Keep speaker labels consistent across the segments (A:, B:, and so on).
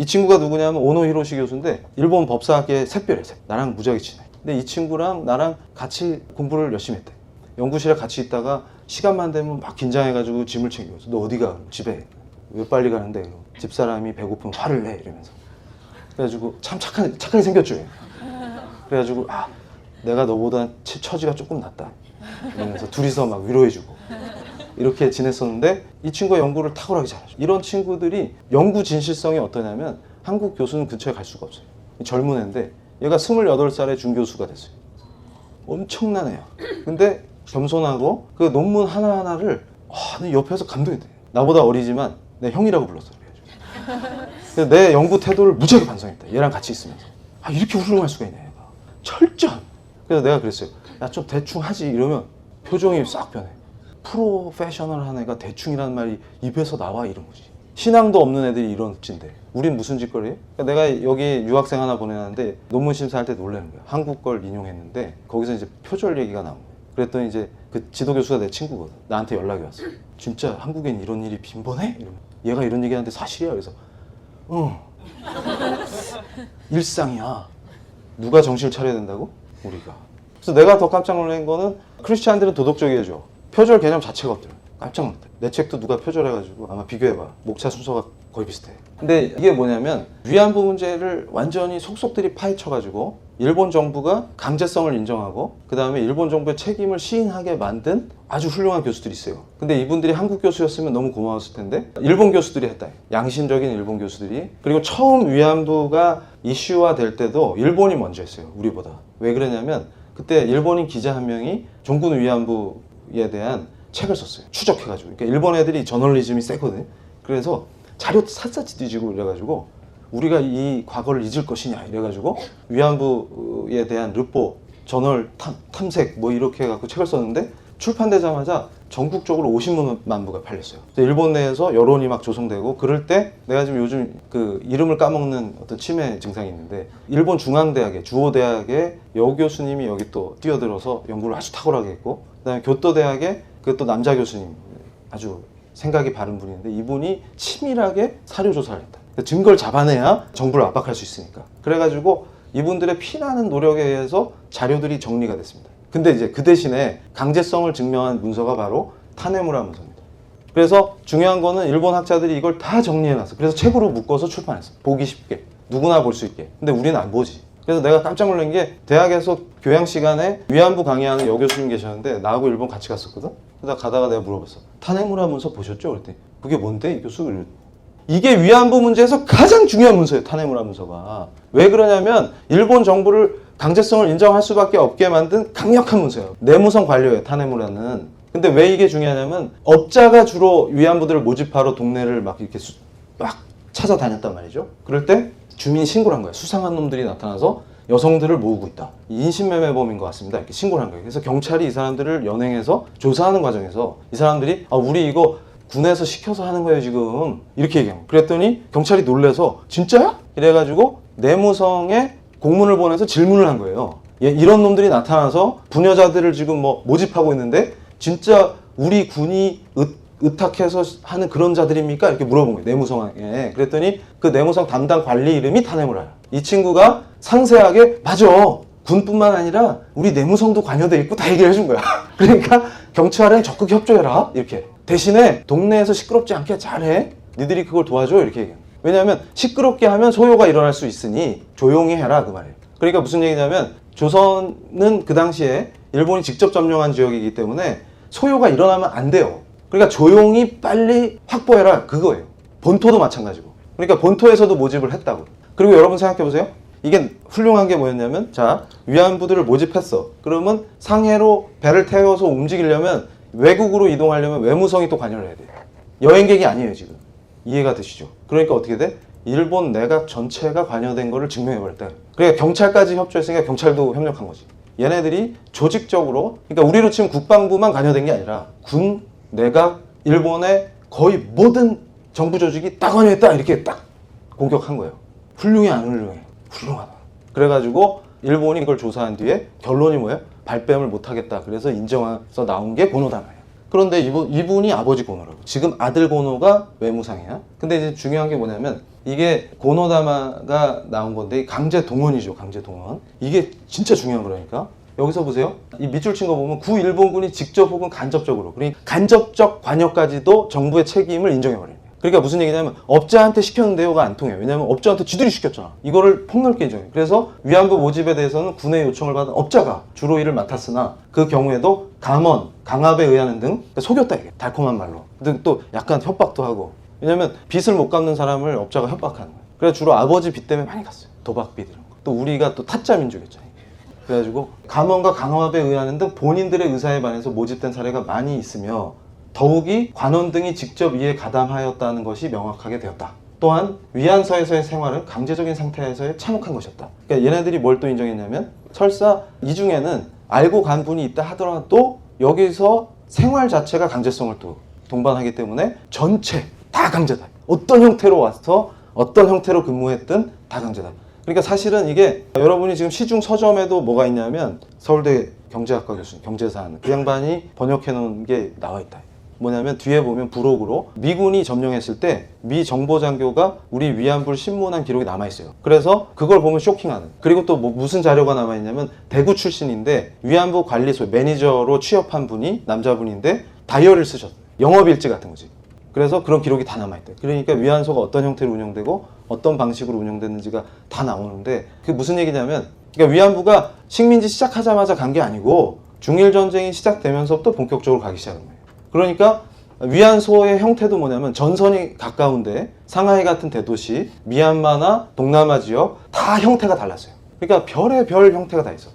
A: 이 친구가 누구냐면 오노 히로시 교수인데 일본 법사학계의 샛별이야. 나랑 무지하게 친해. 근데 이 친구랑 나랑 같이 공부를 열심히 했대. 연구실에 같이 있다가 시간만 되면 막 긴장해가지고 짐을 챙겨서 너 어디 가? 집에. 왜 빨리 가는데? 집사람이 배고프면 화를 내 이러면서. 그래가지고 참 착하게 생겼죠. 그래가지고 내가 너보다 처지가 조금 낫다 이러면서 둘이서 막 위로해주고 이렇게 지냈었는데 이 친구가 연구를 탁월하게 잘하죠. 이런 친구들이 연구 진실성이 어떠냐면 한국 교수는 근처에 갈 수가 없어요. 젊은 애인데 얘가 28살에 준교수가 됐어요. 엄청난 애야. 근데 겸손하고 그 논문 하나하나를 옆에서 감동이 돼. 나보다 어리지만 내 형이라고 불렀어. 그래서 내 연구 태도를 무지하게 반성했다. 얘랑 같이 있으면서. 이렇게 훌륭할 수가 있네 얘가. 철저한. 그래서 내가 그랬어요. 야 좀 대충 하지 이러면 표정이 싹 변해. 프로페셔널한 애가 대충이라는 말이 입에서 나와 이런 거지. 신앙도 없는 애들이 이런 찐데 우린 무슨 짓거리예요? 그러니까 내가 여기 유학생 하나 보내놨는데 논문 심사할 때 놀라는 거야. 한국 걸 인용했는데 거기서 이제 표절 얘기가 나온 거야. 그랬더니 이제 그 지도 교수가 내 친구거든. 나한테 연락이 왔어. 진짜 한국엔 이런 일이 빈번해? 이러면 얘가 이런 얘기하는데 사실이야. 그래서 일상이야. 누가 정신을 차려야 된다고? 우리가. 그래서 내가 더 깜짝 놀란 거는 크리스찬들은 도덕적이어져. 표절 개념 자체가 없더라. 깜짝 놀랐다. 내 책도 누가 표절해가지고 아마 비교해봐. 목차 순서가 거의 비슷해. 근데 이게 뭐냐면 위안부 문제를 완전히 속속들이 파헤쳐가지고 일본 정부가 강제성을 인정하고 그 다음에 일본 정부의 책임을 시인하게 만든 아주 훌륭한 교수들이 있어요. 근데 이분들이 한국 교수였으면 너무 고마웠을 텐데 일본 교수들이 했다. 양심적인 일본 교수들이. 그리고 처음 위안부가 이슈화 될 때도 일본이 먼저 했어요. 우리보다. 왜 그러냐면 그때 일본인 기자 한 명이 종군 위안부에 대한 책을 썼어요. 추적해가지고. 그러니까 일본 애들이 저널리즘이 세거든. 그래서 자료 샅샅이 뒤지고 이래가지고 우리가 이 과거를 잊을 것이냐 이래가지고 위안부에 대한 르포, 저널 탐색 뭐 이렇게 해갖고 책을 썼는데 출판되자마자 전국적으로 50만 부가 팔렸어요. 일본 내에서 여론이 막 조성되고 그럴 때 내가 지금 요즘 그 이름을 까먹는 어떤 치매 증상이 있는데 일본 중앙대학의 주호대학의 여 교수님이 여기 또 뛰어들어서 연구를 아주 탁월하게 했고 그다음에 교토대학의 그 또 남자 교수님 아주 생각이 바른 분인데 이분이 치밀하게 사료 조사를 했다. 증거를 잡아내야 정부를 압박할 수 있으니까. 그래가지고 이분들의 피나는 노력에 의해서 자료들이 정리가 됐습니다. 근데 이제 그 대신에 강제성을 증명한 문서가 바로 타네무라 문서입니다. 그래서 중요한 거는 일본 학자들이 이걸 다 정리해놨어. 그래서 책으로 묶어서 출판했어. 보기 쉽게. 누구나 볼 수 있게. 근데 우리는 안 보지. 그래서 내가 깜짝 놀란 게 대학에서 교양 시간에 위안부 강의하는 여교수님 계셨는데 나하고 일본 같이 갔었거든? 그래서 가다가 내가 물어봤어. 타네무라 문서 보셨죠? 그랬더니 그게 뭔데? 이 교수 이게 위안부 문제에서 가장 중요한 문서예요. 타네무라 문서가. 왜 그러냐면 일본 정부를 강제성을 인정할 수밖에 없게 만든 강력한 문서예요. 내무성 관료예요. 타네무라는. 근데 왜 이게 중요하냐면 업자가 주로 위안부들을 모집하러 동네를 막 이렇게 막 찾아다녔단 말이죠. 그럴 때 주민이 신고를 한 거예요. 수상한 놈들이 나타나서 여성들을 모으고 있다. 인신매매범인 것 같습니다. 이렇게 신고를 한 거예요. 그래서 경찰이 이 사람들을 연행해서 조사하는 과정에서 이 사람들이 우리 이거 군에서 시켜서 하는 거예요 지금 이렇게 얘기해요. 그랬더니 경찰이 놀래서 진짜야? 이래가지고 내무성에 공문을 보내서 질문을 한 거예요. 이런 놈들이 나타나서 부녀자들을 지금 뭐 모집하고 있는데 진짜 우리 군이 의탁해서 하는 그런 자들입니까? 이렇게 물어본 거예요. 내무성에. 그랬더니 그 내무성 담당 관리 이름이 타네무라야. 이 친구가 상세하게 맞아. 군뿐만 아니라 우리 내무성도 관여돼 있고 다 얘기를 해준 거야. 그러니까 경찰은 적극 협조해라. 이렇게. 대신에 동네에서 시끄럽지 않게 잘해. 니들이 그걸 도와줘. 이렇게 얘기해요. 왜냐하면 시끄럽게 하면 소요가 일어날 수 있으니 조용히 해라. 그 말이에요. 그러니까 무슨 얘기냐면 조선은 그 당시에 일본이 직접 점령한 지역이기 때문에 소요가 일어나면 안 돼요. 그러니까 조용히 빨리 확보해라. 그거예요. 본토도 마찬가지고. 그러니까 본토에서도 모집을 했다고. 그리고 여러분 생각해보세요. 이게 훌륭한 게 뭐였냐면 자 위안부들을 모집했어. 그러면 상해로 배를 태워서 움직이려면 외국으로 이동하려면 외무성이 또 관여를 해야 돼요. 여행객이 아니에요 지금. 이해가 되시죠? 그러니까 어떻게 돼? 일본 내각 전체가 관여된 거를 증명해버렸다. 그러니까 경찰까지 협조했으니까 경찰도 협력한 거지. 얘네들이 조직적으로 그러니까 우리로 치면 국방부만 관여된 게 아니라 군, 내각, 일본의 거의 모든 정부 조직이 딱 관여했다 이렇게 딱 공격한 거예요. 훌륭해 안 훌륭해? 훌륭하다. 그래가지고 일본이 이걸 조사한 뒤에 결론이 뭐예요? 발뺌을 못하겠다. 그래서 인정해서 나온 게 고노다마예요. 그런데 이분이 아버지 고노라고. 지금 아들 고노가 외무상이야. 근데 이제 중요한 게 뭐냐면 이게 고노다마가 나온 건데 강제 동원이죠. 강제 동원. 이게 진짜 중요한 거라니까. 여기서 보세요. 이 밑줄 친 거 보면 구일본군이 직접 혹은 간접적으로, 그러니까 간접적 관여까지도 정부의 책임을 인정해버려요. 그러니까 무슨 얘기냐면 업자한테 시켰는데요가 안 통해요. 왜냐하면 업자한테 지들이 시켰잖아. 이거를 폭넓게 인정해요. 그래서 위안부 모집에 대해서는 군의 요청을 받은 업자가 주로 일을 맡았으나 그 경우에도 감원, 강압에 의하는 등, 그러니까 속였다 이게 달콤한 말로. 근데 또 약간 협박도 하고. 왜냐면 빚을 못 갚는 사람을 업자가 협박하는 거예요. 그래서 주로 아버지 빚 때문에 많이 갔어요. 도박빚 이런 거. 또 우리가 또 타짜 민족이었잖아요. 그래가지고 감원과 강압에 의하는 등 본인들의 의사에 반해서 모집된 사례가 많이 있으며 더욱이 관원 등이 직접 이에 가담하였다는 것이 명확하게 되었다. 또한 위안소에서의 생활은 강제적인 상태에서의 참혹한 것이었다. 그러니까 얘네들이 뭘 또 인정했냐면 설사 이 중에는 알고 간 분이 있다 하더라도 여기서 생활 자체가 강제성을 또 동반하기 때문에 전체 다 강제다. 어떤 형태로 와서 어떤 형태로 근무했든 다 강제다. 그러니까 사실은 이게 여러분이 지금 시중 서점에도 뭐가 있냐면 서울대 경제학과 교수님, 경제사는 그 양반이 번역해 놓은 게 나와 있다. 뭐냐면 뒤에 보면 부록으로 미군이 점령했을 때 미 정보장교가 우리 위안부를 신문한 기록이 남아있어요. 그래서 그걸 보면 쇼킹하는. 그리고 또 뭐 무슨 자료가 남아있냐면 대구 출신인데 위안부 관리소 매니저로 취업한 분이 남자분인데 다이어리를 쓰셨어요. 영업일지 같은 거지. 그래서 그런 기록이 다 남아있대. 그러니까 위안소가 어떤 형태로 운영되고 어떤 방식으로 운영됐는지가 다 나오는데 그게 무슨 얘기냐면 그러니까 위안부가 식민지 시작하자마자 간 게 아니고 중일전쟁이 시작되면서부터 본격적으로 가기 시작한 거예요. 그러니까 위안소의 형태도 뭐냐면 전선이 가까운데 상하이 같은 대도시, 미얀마나 동남아 지역 다 형태가 달랐어요. 그러니까 별의 별 형태가 다 있어.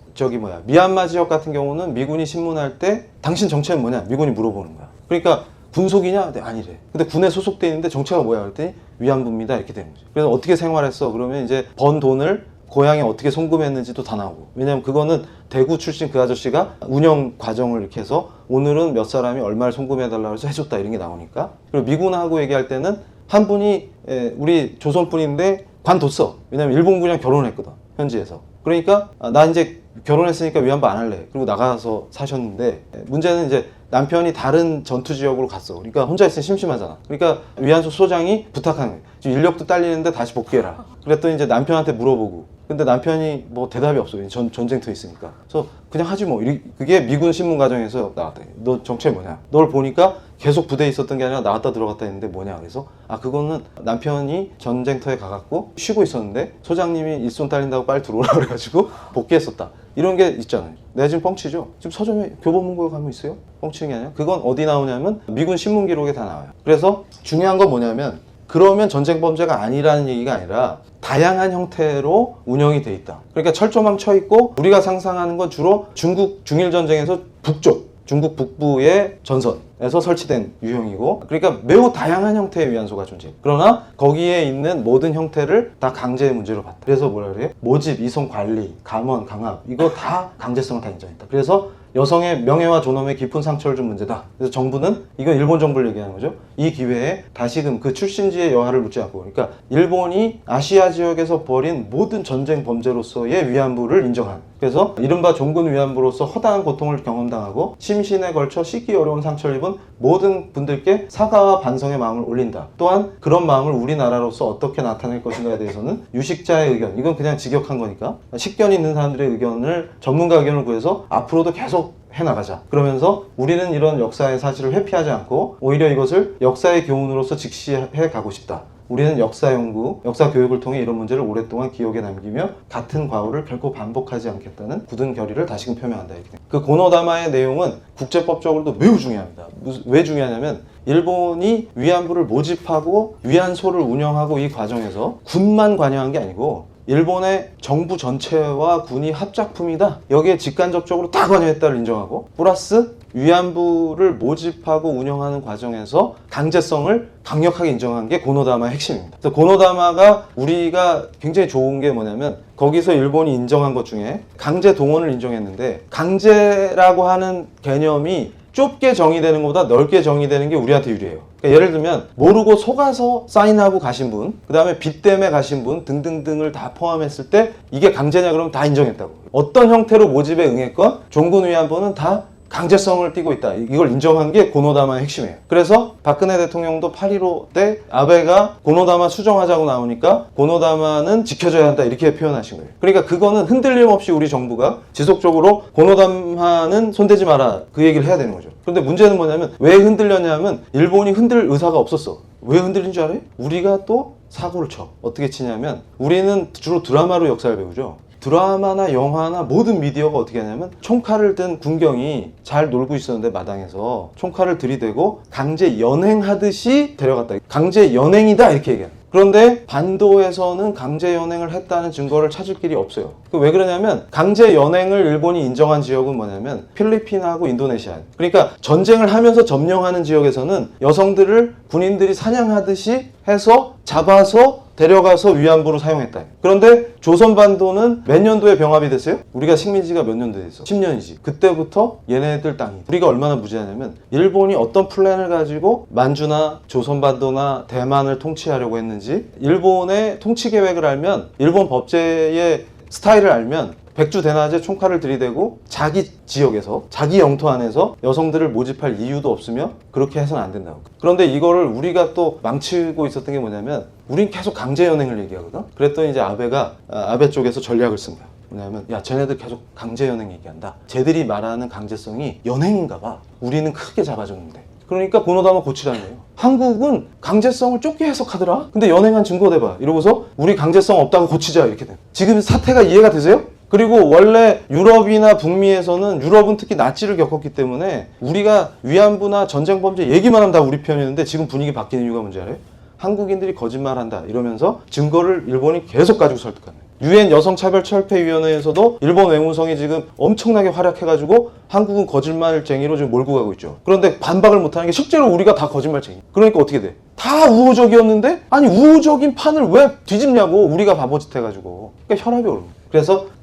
A: 미얀마 지역 같은 경우는 미군이 신문할 때 당신 정체는 뭐냐? 미군이 물어보는 거야. 그러니까 군속이냐? 네, 아니래. 근데 군에 소속돼 있는데 정체가 뭐야? 그랬더니 위안부입니다. 이렇게 되는 거죠. 그래서 어떻게 생활했어? 그러면 이제 번 돈을 고향에 어떻게 송금했는지도 다 나오고. 왜냐면 그거는 대구 출신 그 아저씨가 운영 과정을 이렇게 해서 오늘은 몇 사람이 얼마를 송금해달라고 해서 해줬다 이런 게 나오니까. 그리고 미군하고 얘기할 때는 한 분이 우리 조선분인데 관뒀어. 왜냐면 일본군이랑 결혼했거든. 현지에서. 그러니까 나 이제 결혼했으니까 위안부 안 할래. 그리고 나가서 사셨는데 문제는 이제 남편이 다른 전투 지역으로 갔어. 그러니까 혼자 있으면 심심하잖아. 그러니까 위안소 소장이 부탁한 거예요. 지금 인력도 딸리는데 다시 복귀해라. 그랬더니 이제 남편한테 물어보고. 근데 남편이 뭐 대답이 없어요. 전쟁터에 있으니까. 그래서 그냥 하지 뭐. 그게 미군 신문 과정에서 나왔다. 너 정체 뭐냐? 널 보니까 계속 부대에 있었던 게 아니라 나왔다 들어갔다 했는데 뭐냐? 그래서 그거는 남편이 전쟁터에 가갖고 쉬고 있었는데 소장님이 일손 딸린다고 빨리 들어오라 그래가지고 복귀했었다. 이런 게 있잖아요. 내가 지금 뻥치죠? 지금 서점에 교보문고에 가면 있어요? 뻥치는 게 아니라 그건 어디 나오냐면 미군 신문 기록에 다 나와요. 그래서 중요한 건 뭐냐면 그러면 전쟁 범죄가 아니라는 얘기가 아니라 다양한 형태로 운영이 돼 있다. 그러니까 철조망 쳐 있고 우리가 상상하는 건 주로 중일 전쟁에서 북쪽 중국 북부의 전선에서 설치된 유형이고 그러니까 매우 다양한 형태의 위안소가 존재해요. 그러나 거기에 있는 모든 형태를 다 강제의 문제로 봤다. 그래서 뭐라 그래요? 모집, 이송, 관리, 감원, 강압 이거 다 강제성을 다 인정했다. 그래서 여성의 명예와 존엄에 깊은 상처를 준 문제다. 그래서 정부는 이건 일본 정부를 얘기하는 거죠. 이 기회에 다시금 그 출신지의 여하를 묻지 않고 그러니까 일본이 아시아 지역에서 벌인 모든 전쟁 범죄로서의 위안부를 인정한 그래서 이른바 종군 위안부로서 허다한 고통을 경험당하고 심신에 걸쳐 씻기 어려운 상처를 입은 모든 분들께 사과와 반성의 마음을 올린다. 또한 그런 마음을 우리나라로서 어떻게 나타낼 것인가에 대해서는 유식자의 의견 이건 그냥 직역한 거니까 식견이 있는 사람들의 의견을 전문가 의견을 구해서 앞으로도 계속 해나가자. 그러면서 우리는 이런 역사의 사실을 회피하지 않고 오히려 이것을 역사의 교훈으로서 직시해 가고 싶다. 우리는 역사 연구, 역사 교육을 통해 이런 문제를 오랫동안 기억에 남기며 같은 과오를 결코 반복하지 않겠다는 굳은 결의를 다시금 표명한다. 이렇게. 그 고노다마의 내용은 국제법적으로도 매우 중요합니다. 왜 중요하냐면 일본이 위안부를 모집하고 위안소를 운영하고 이 과정에서 군만 관여한 게 아니고 일본의 정부 전체와 군이 합작품이다. 여기에 직간접적으로 다 관여했다를 인정하고 플러스 위안부를 모집하고 운영하는 과정에서 강제성을 강력하게 인정한 게 고노다마의 핵심입니다. 그래서 고노다마가 우리가 굉장히 좋은 게 뭐냐면 거기서 일본이 인정한 것 중에 강제 동원을 인정했는데 강제라고 하는 개념이 좁게 정의되는 것보다 넓게 정의되는 게 우리한테 유리해요. 그러니까 예를 들면 모르고 속아서 사인하고 가신 분, 그 다음에 빚 때문에 가신 분 등등등을 다 포함했을 때 이게 강제냐 그러면 다 인정했다고. 어떤 형태로 모집에 응했건 종군 위안부는 다 강제성을 띠고 있다. 이걸 인정한 게 고노다마의 핵심이에요. 그래서 박근혜 대통령도 8.15 때 아베가 고노다마 수정하자고 나오니까 고노다마는 지켜줘야 한다 이렇게 표현하신 거예요. 그러니까 그거는 흔들림 없이 우리 정부가 지속적으로 고노다마는 손대지 마라 그 얘기를 해야 되는 거죠. 그런데 문제는 뭐냐면 왜 흔들렸냐면 일본이 흔들 의사가 없었어. 왜 흔들린 줄 알아요? 우리가 또 사고를 쳐. 어떻게 치냐면 우리는 주로 드라마로 역사를 배우죠. 드라마나 영화나 모든 미디어가 어떻게 하냐면 총칼을 든 군경이 잘 놀고 있었는데 마당에서 총칼을 들이대고 강제 연행하듯이 데려갔다. 강제 연행이다 이렇게 얘기해요. 그런데 반도에서는 강제 연행을 했다는 증거를 찾을 길이 없어요. 왜 그러냐면 강제 연행을 일본이 인정한 지역은 뭐냐면 필리핀하고 인도네시아. 그러니까 전쟁을 하면서 점령하는 지역에서는 여성들을 군인들이 사냥하듯이 해서 잡아서 데려가서 위안부로 사용했다. 그런데 조선반도는 몇 년도에 병합이 됐어요? 우리가 식민지가 몇 년도에 됐어? 10년이지. 그때부터 얘네들 땅이. 우리가 얼마나 무지하냐면 일본이 어떤 플랜을 가지고 만주나 조선반도나 대만을 통치하려고 했는지 일본의 통치 계획을 알면 일본 법제의 스타일을 알면 백주대낮에 총칼을 들이대고 자기 지역에서 자기 영토 안에서 여성들을 모집할 이유도 없으며 그렇게 해서는 안 된다고. 그런데 이거를 우리가 또 망치고 있었던 게 뭐냐면 우린 계속 강제 연행을 얘기하거든. 그랬더니 이제 아베 쪽에서 전략을 쓴 거야. 뭐냐면 야 쟤네들 계속 강제 연행 얘기한다. 쟤들이 말하는 강제성이 연행인가 봐. 우리는 크게 잡아줬는데. 그러니까 고노다마 고치라는 거예요. 한국은 강제성을 좁게 해석하더라. 근데 연행한 증거 대봐. 이러고서 우리 강제성 없다고 고치자 이렇게 돼. 지금 사태가 이해가 되세요? 그리고 원래 유럽이나 북미에서는 유럽은 특히 나치를 겪었기 때문에 우리가 위안부나 전쟁 범죄 얘기만 하면 다 우리 편이었는데 지금 분위기 바뀌는 이유가 뭔지 알아요? 한국인들이 거짓말한다 이러면서 증거를 일본이 계속 가지고 설득하는 거예요. 유엔 여성차별철폐위원회에서도 일본 외무성이 지금 엄청나게 활약해가지고 한국은 거짓말쟁이로 지금 몰고 가고 있죠. 그런데 반박을 못하는 게 실제로 우리가 다 거짓말쟁이. 그러니까 어떻게 돼? 다 우호적이었는데 아니 우호적인 판을 왜 뒤집냐고 우리가 바보짓 해가지고. 그러니까 혈압이 오르는 거예요.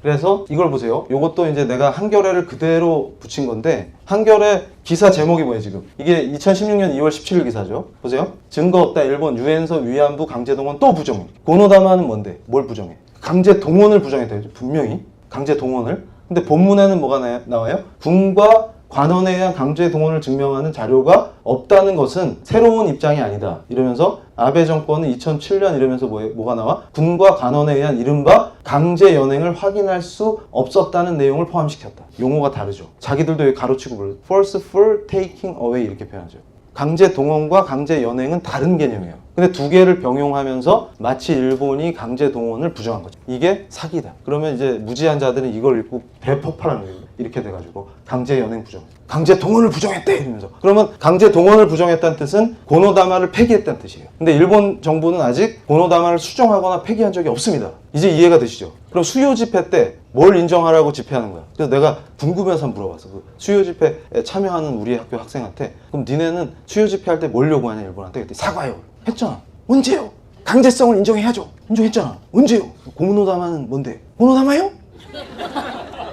A: 그래서 이걸 보세요. 이것도 이제 내가 한겨레를 그대로 붙인 건데 한겨레 기사 제목이 뭐예요 지금? 이게 2016년 2월 17일 기사죠. 보세요. 증거 없다. 일본 유엔서 위안부 강제동원 또 부정해. 고노다마는 뭔데? 뭘 부정해? 강제 동원을 부정했다. 분명히 강제 동원을. 근데 본문에는 뭐가 나와요? 군과 관원에 의한 강제 동원을 증명하는 자료가 없다는 것은 새로운 입장이 아니다. 이러면서 아베 정권은 2007년 이러면서 뭐가 나와? 군과 관원에 의한 이른바 강제 연행을 확인할 수 없었다는 내용을 포함시켰다. 용어가 다르죠. 자기들도 여기 가로치고 불러요. forceful taking away 이렇게 표현하죠. 강제 동원과 강제 연행은 다른 개념이에요. 근데 두 개를 병용하면서 마치 일본이 강제 동원을 부정한 거죠. 이게 사기다. 그러면 이제 무지한 자들은 이걸 읽고 대폭발하는 거예요. 이렇게 돼가지고 강제 연행 부정, 강제 동원을 부정했대 이러면서. 그러면 강제 동원을 부정했다는 뜻은 고노다마를 폐기했다는 뜻이에요. 근데 일본 정부는 아직 고노다마를 수정하거나 폐기한 적이 없습니다. 이제 이해가 되시죠? 그럼 수요 집회 때 뭘 인정하라고 집회하는 거야? 그래서 내가 궁금해서 물어봤어. 그 수요 집회에 참여하는 우리 학교 학생한테 그럼 니네는 수요 집회할 때 뭘 요구하냐 일본한테? 그랬더니 사과요. 했잖아. 언제요? 강제성을 인정해야죠. 인정했잖아. 언제요? 고노다마는 뭔데? 고노다마요?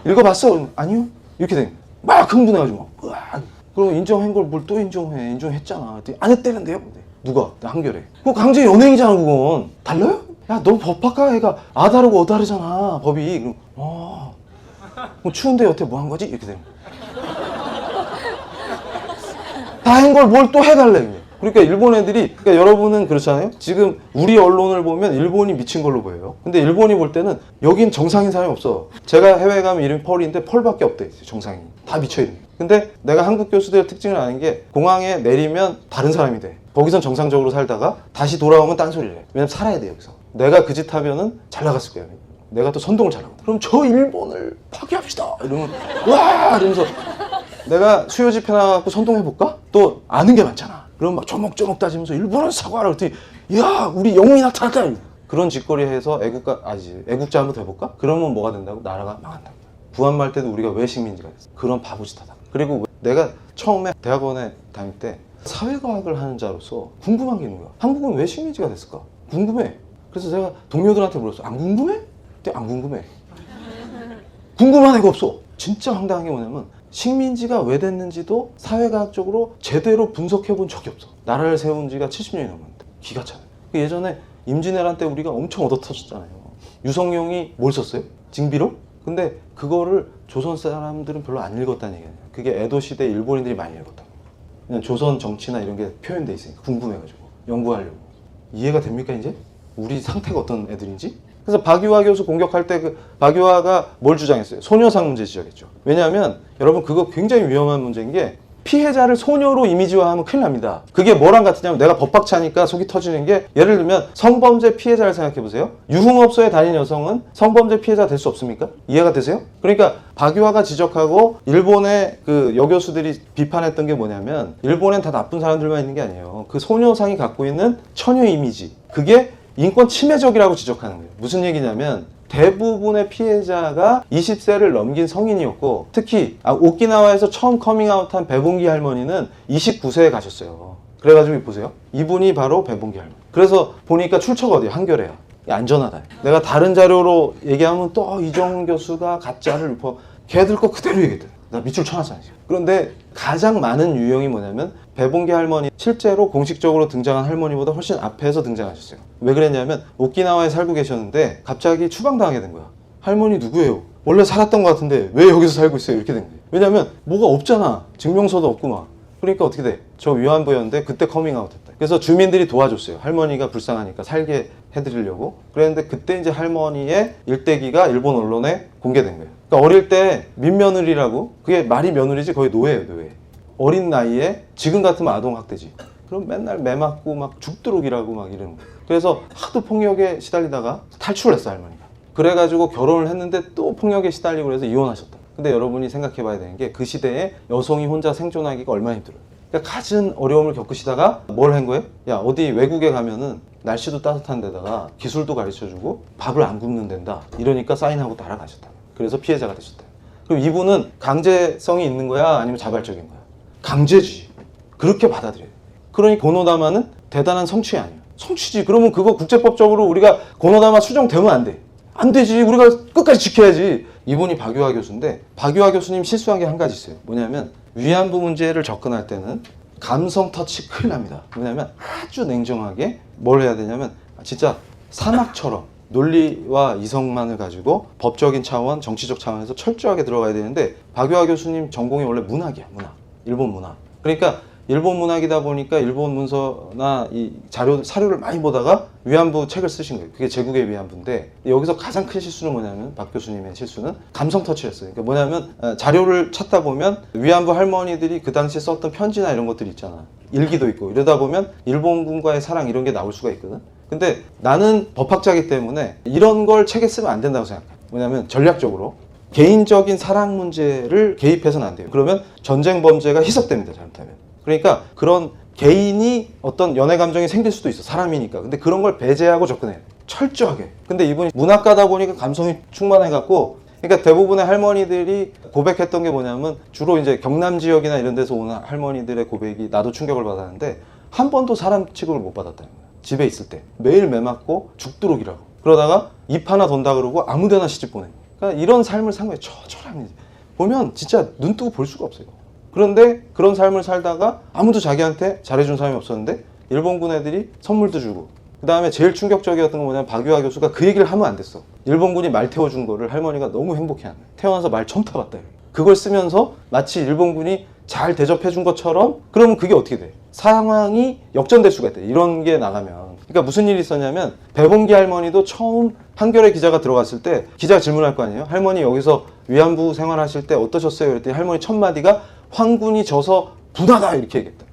A: 읽어봤어? 아니요? 이렇게 돼. 막 흥분해가지고 막. 그럼 인정한 걸 뭘 또 인정해? 인정했잖아. 안 했대는데요? 누가? 나 한겨레. 그거 강제 연행이잖아 그건. 달라요? 야 너 법학과 애가 아다르고 어다르잖아 법이. 그럼 뭐 추운데 여태 뭐 한 거지? 이렇게 되는 다 한 걸 뭘 또 해달래. 그러니까 일본 애들이, 그러니까 여러분은 그렇잖아요. 지금 우리 언론을 보면 일본이 미친 걸로 보여요. 근데 일본이 볼 때는 여긴 정상인 사람이 없어. 제가 해외 가면 이름이 펄인데 펄밖에 없대. 정상인. 다 미쳐 이름이. 근데 내가 한국 교수들의 특징을 아는 게 공항에 내리면 다른 사람이 돼. 거기선 정상적으로 살다가 다시 돌아오면 딴소리를 해. 왜냐면 살아야 돼 여기서. 내가 그 짓 하면은 잘 나갔을 거야. 내가 또 선동을 잘하거든. 그럼 저 일본을 파괴합시다. 이러면 와 이러면서 내가 수요 집회 나가고 선동해볼까? 또 아는 게 많잖아. 그럼 막 조목조목 따지면서 일본은 사과하라 그랬더니 야 우리 영웅이 나타났다. 그런 짓거리 해서 애국자 한번 해볼까? 그러면 뭐가 된다고? 나라가 망한다고. 부안말 때도 우리가 왜 식민지가 됐어? 그런 바보짓하다. 그리고 내가 처음에 대학원에 다닐 때 사회과학을 하는 자로서 궁금한 게 있는 거야. 한국은 왜 식민지가 됐을까? 궁금해. 그래서 제가 동료들한테 물었어. 안 궁금해? 그때 안 궁금해. 궁금한 애가 없어. 진짜 황당한 게 뭐냐면 식민지가 왜 됐는지도 사회과학적으로 제대로 분석해 본 적이 없어. 나라를 세운 지가 70년이 넘었는데. 기가 차네. 예전에 임진왜란 때 우리가 엄청 얻어 터졌잖아요. 유성룡이 뭘 썼어요? 징비록? 근데 그거를 조선 사람들은 별로 안 읽었다는 얘기예요. 그게 에도 시대 일본인들이 많이 읽었던 거예요. 그냥 조선 정치나 이런 게 표현돼 있으니까 궁금해가지고 연구하려고. 이해가 됩니까 이제? 우리 상태가 어떤 애들인지? 그래서 박유화 교수 공격할 때 그 박유화가 뭘 주장했어요? 소녀상 문제 지적했죠. 왜냐하면 여러분 그거 굉장히 위험한 문제인 게 피해자를 소녀로 이미지화하면 큰일 납니다. 그게 뭐랑 같으냐면 내가 법박차니까 속이 터지는 게 예를 들면 성범죄 피해자를 생각해 보세요. 유흥업소에 다니는 여성은 성범죄 피해자 될 수 없습니까? 이해가 되세요? 그러니까 박유화가 지적하고 일본의 그 여교수들이 비판했던 게 뭐냐면 일본엔 다 나쁜 사람들만 있는 게 아니에요. 그 소녀상이 갖고 있는 처녀 이미지 그게 인권 침해적이라고 지적하는 거예요. 무슨 얘기냐면 대부분의 피해자가 20세를 넘긴 성인이었고 특히 오키나와에서 처음 커밍아웃한 배봉기 할머니는 29세에 가셨어요. 그래가지고 보세요. 이분이 바로 배봉기 할머니. 그래서 보니까 출처가 어디야? 한겨레야. 안전하다. 내가 다른 자료로 얘기하면 또 이정훈 교수가 가짜를 걔들 거 그대로 얘기해. 나 밑줄 쳐놨잖아요. 그런데 가장 많은 유형이 뭐냐면 배봉기 할머니 실제로 공식적으로 등장한 할머니보다 훨씬 앞에서 등장하셨어요. 왜 그랬냐면 오키나와에 살고 계셨는데 갑자기 추방당하게 된 거야. 할머니 누구예요? 원래 살았던 것 같은데 왜 여기서 살고 있어요? 이렇게 된 거예요. 왜냐면 뭐가 없잖아. 증명서도 없고 막. 그러니까 어떻게 돼? 저 위안부였는데 그때 커밍아웃 했다. 그래서 주민들이 도와줬어요. 할머니가 불쌍하니까 살게 해드리려고. 그랬는데 그때 이제 할머니의 일대기가 일본 언론에 공개된 거예요. 그러니까 어릴 때 민며느리라고 그게 말이 며느리지 거의 노예예요, 노예. 어린 나이에 지금 같으면 아동학대지. 그럼 맨날 매 맞고 막 죽도록 일하고 막 이러는 거예요. 그래서 하도 폭력에 시달리다가 탈출을 했어 할머니가. 그래가지고 결혼을 했는데 또 폭력에 시달리고 그래서 이혼하셨다. 근데 여러분이 생각해 봐야 되는 게 그 시대에 여성이 혼자 생존하기가 얼마나 힘들어요. 그러니까 갖은 어려움을 겪으시다가 뭘 한 거예요? 야 어디 외국에 가면은 날씨도 따뜻한 데다가 기술도 가르쳐주고 밥을 안 굶는 데다 이러니까 사인하고 따라가셨다. 그래서 피해자가 되셨다. 그럼 이분은 강제성이 있는 거야 아니면 자발적인 거야? 강제지. 그렇게 받아들여요. 그러니 고노다마는 대단한 성취 아니에요. 성취지. 그러면 그거 국제법적으로 우리가 고노다마 수정되면 안 돼. 안 되지. 우리가 끝까지 지켜야지. 이분이 박유화 교수인데 박유화 교수님 실수한 게 한 가지 있어요. 뭐냐면 위안부 문제를 접근할 때는 감성 터치 큰일 납니다. 뭐냐면 아주 냉정하게 뭘 해야 되냐면 진짜 사막처럼 논리와 이성만을 가지고 법적인 차원, 정치적 차원에서 철저하게 들어가야 되는데 박유화 교수님 전공이 원래 문학이야. 문학. 일본 문학. 그러니까 일본 문학이다 보니까 일본 문서나 이 사료를 많이 보다가 위안부 책을 쓰신 거예요. 그게 제국의 위안부인데 여기서 가장 큰 실수는 뭐냐면 박 교수님의 실수는 감성 터치를 했어요. 그러니까 뭐냐면 자료를 찾다 보면 위안부 할머니들이 그 당시에 썼던 편지나 이런 것들이 있잖아. 일기도 있고 이러다 보면 일본군과의 사랑 이런 게 나올 수가 있거든. 근데 나는 법학자이기 때문에 이런 걸 책에 쓰면 안 된다고 생각해. 뭐냐면 전략적으로 개인적인 사랑 문제를 개입해서는 안 돼요. 그러면 전쟁 범죄가 희석됩니다. 잘못하면. 그러니까 그런 개인이 어떤 연애 감정이 생길 수도 있어. 사람이니까. 근데 그런 걸 배제하고 접근해요. 철저하게. 근데 이분이 문학가다 보니까 감성이 충만해갖고 그러니까 대부분의 할머니들이 고백했던 게 뭐냐면 주로 이제 경남 지역이나 이런 데서 오는 할머니들의 고백이 나도 충격을 받았는데 한 번도 사람 취급을 못 받았다는 거야. 집에 있을 때. 매일 매 맞고 죽도록 일하고. 그러다가 입 하나 돈다 그러고 아무 데나 시집 보내는 거야. 그러니까 이런 삶을 산 거예요. 처절합니다. 보면 진짜 눈 뜨고 볼 수가 없어요. 그런데 그런 삶을 살다가 아무도 자기한테 잘해준 사람이 없었는데 일본군 애들이 선물도 주고 그 다음에 제일 충격적이었던 건 뭐냐면 박유화 교수가 그 얘기를 하면 안 됐어. 일본군이 말 태워준 거를 할머니가 너무 행복해하는 거야. 태어나서 말 처음 타봤다. 그걸 쓰면서 마치 일본군이 잘 대접해준 것처럼 그러면 그게 어떻게 돼? 상황이 역전될 수가 있대. 이런 게 나가면. 그러니까 무슨 일이 있었냐면 배봉기 할머니도 처음 한겨레 기자가 들어갔을 때 기자가 질문할 거 아니에요? 할머니 여기서 위안부 생활하실 때 어떠셨어요? 그랬더니 할머니 첫 마디가 황군이 져서 분하다 이렇게 얘기했다.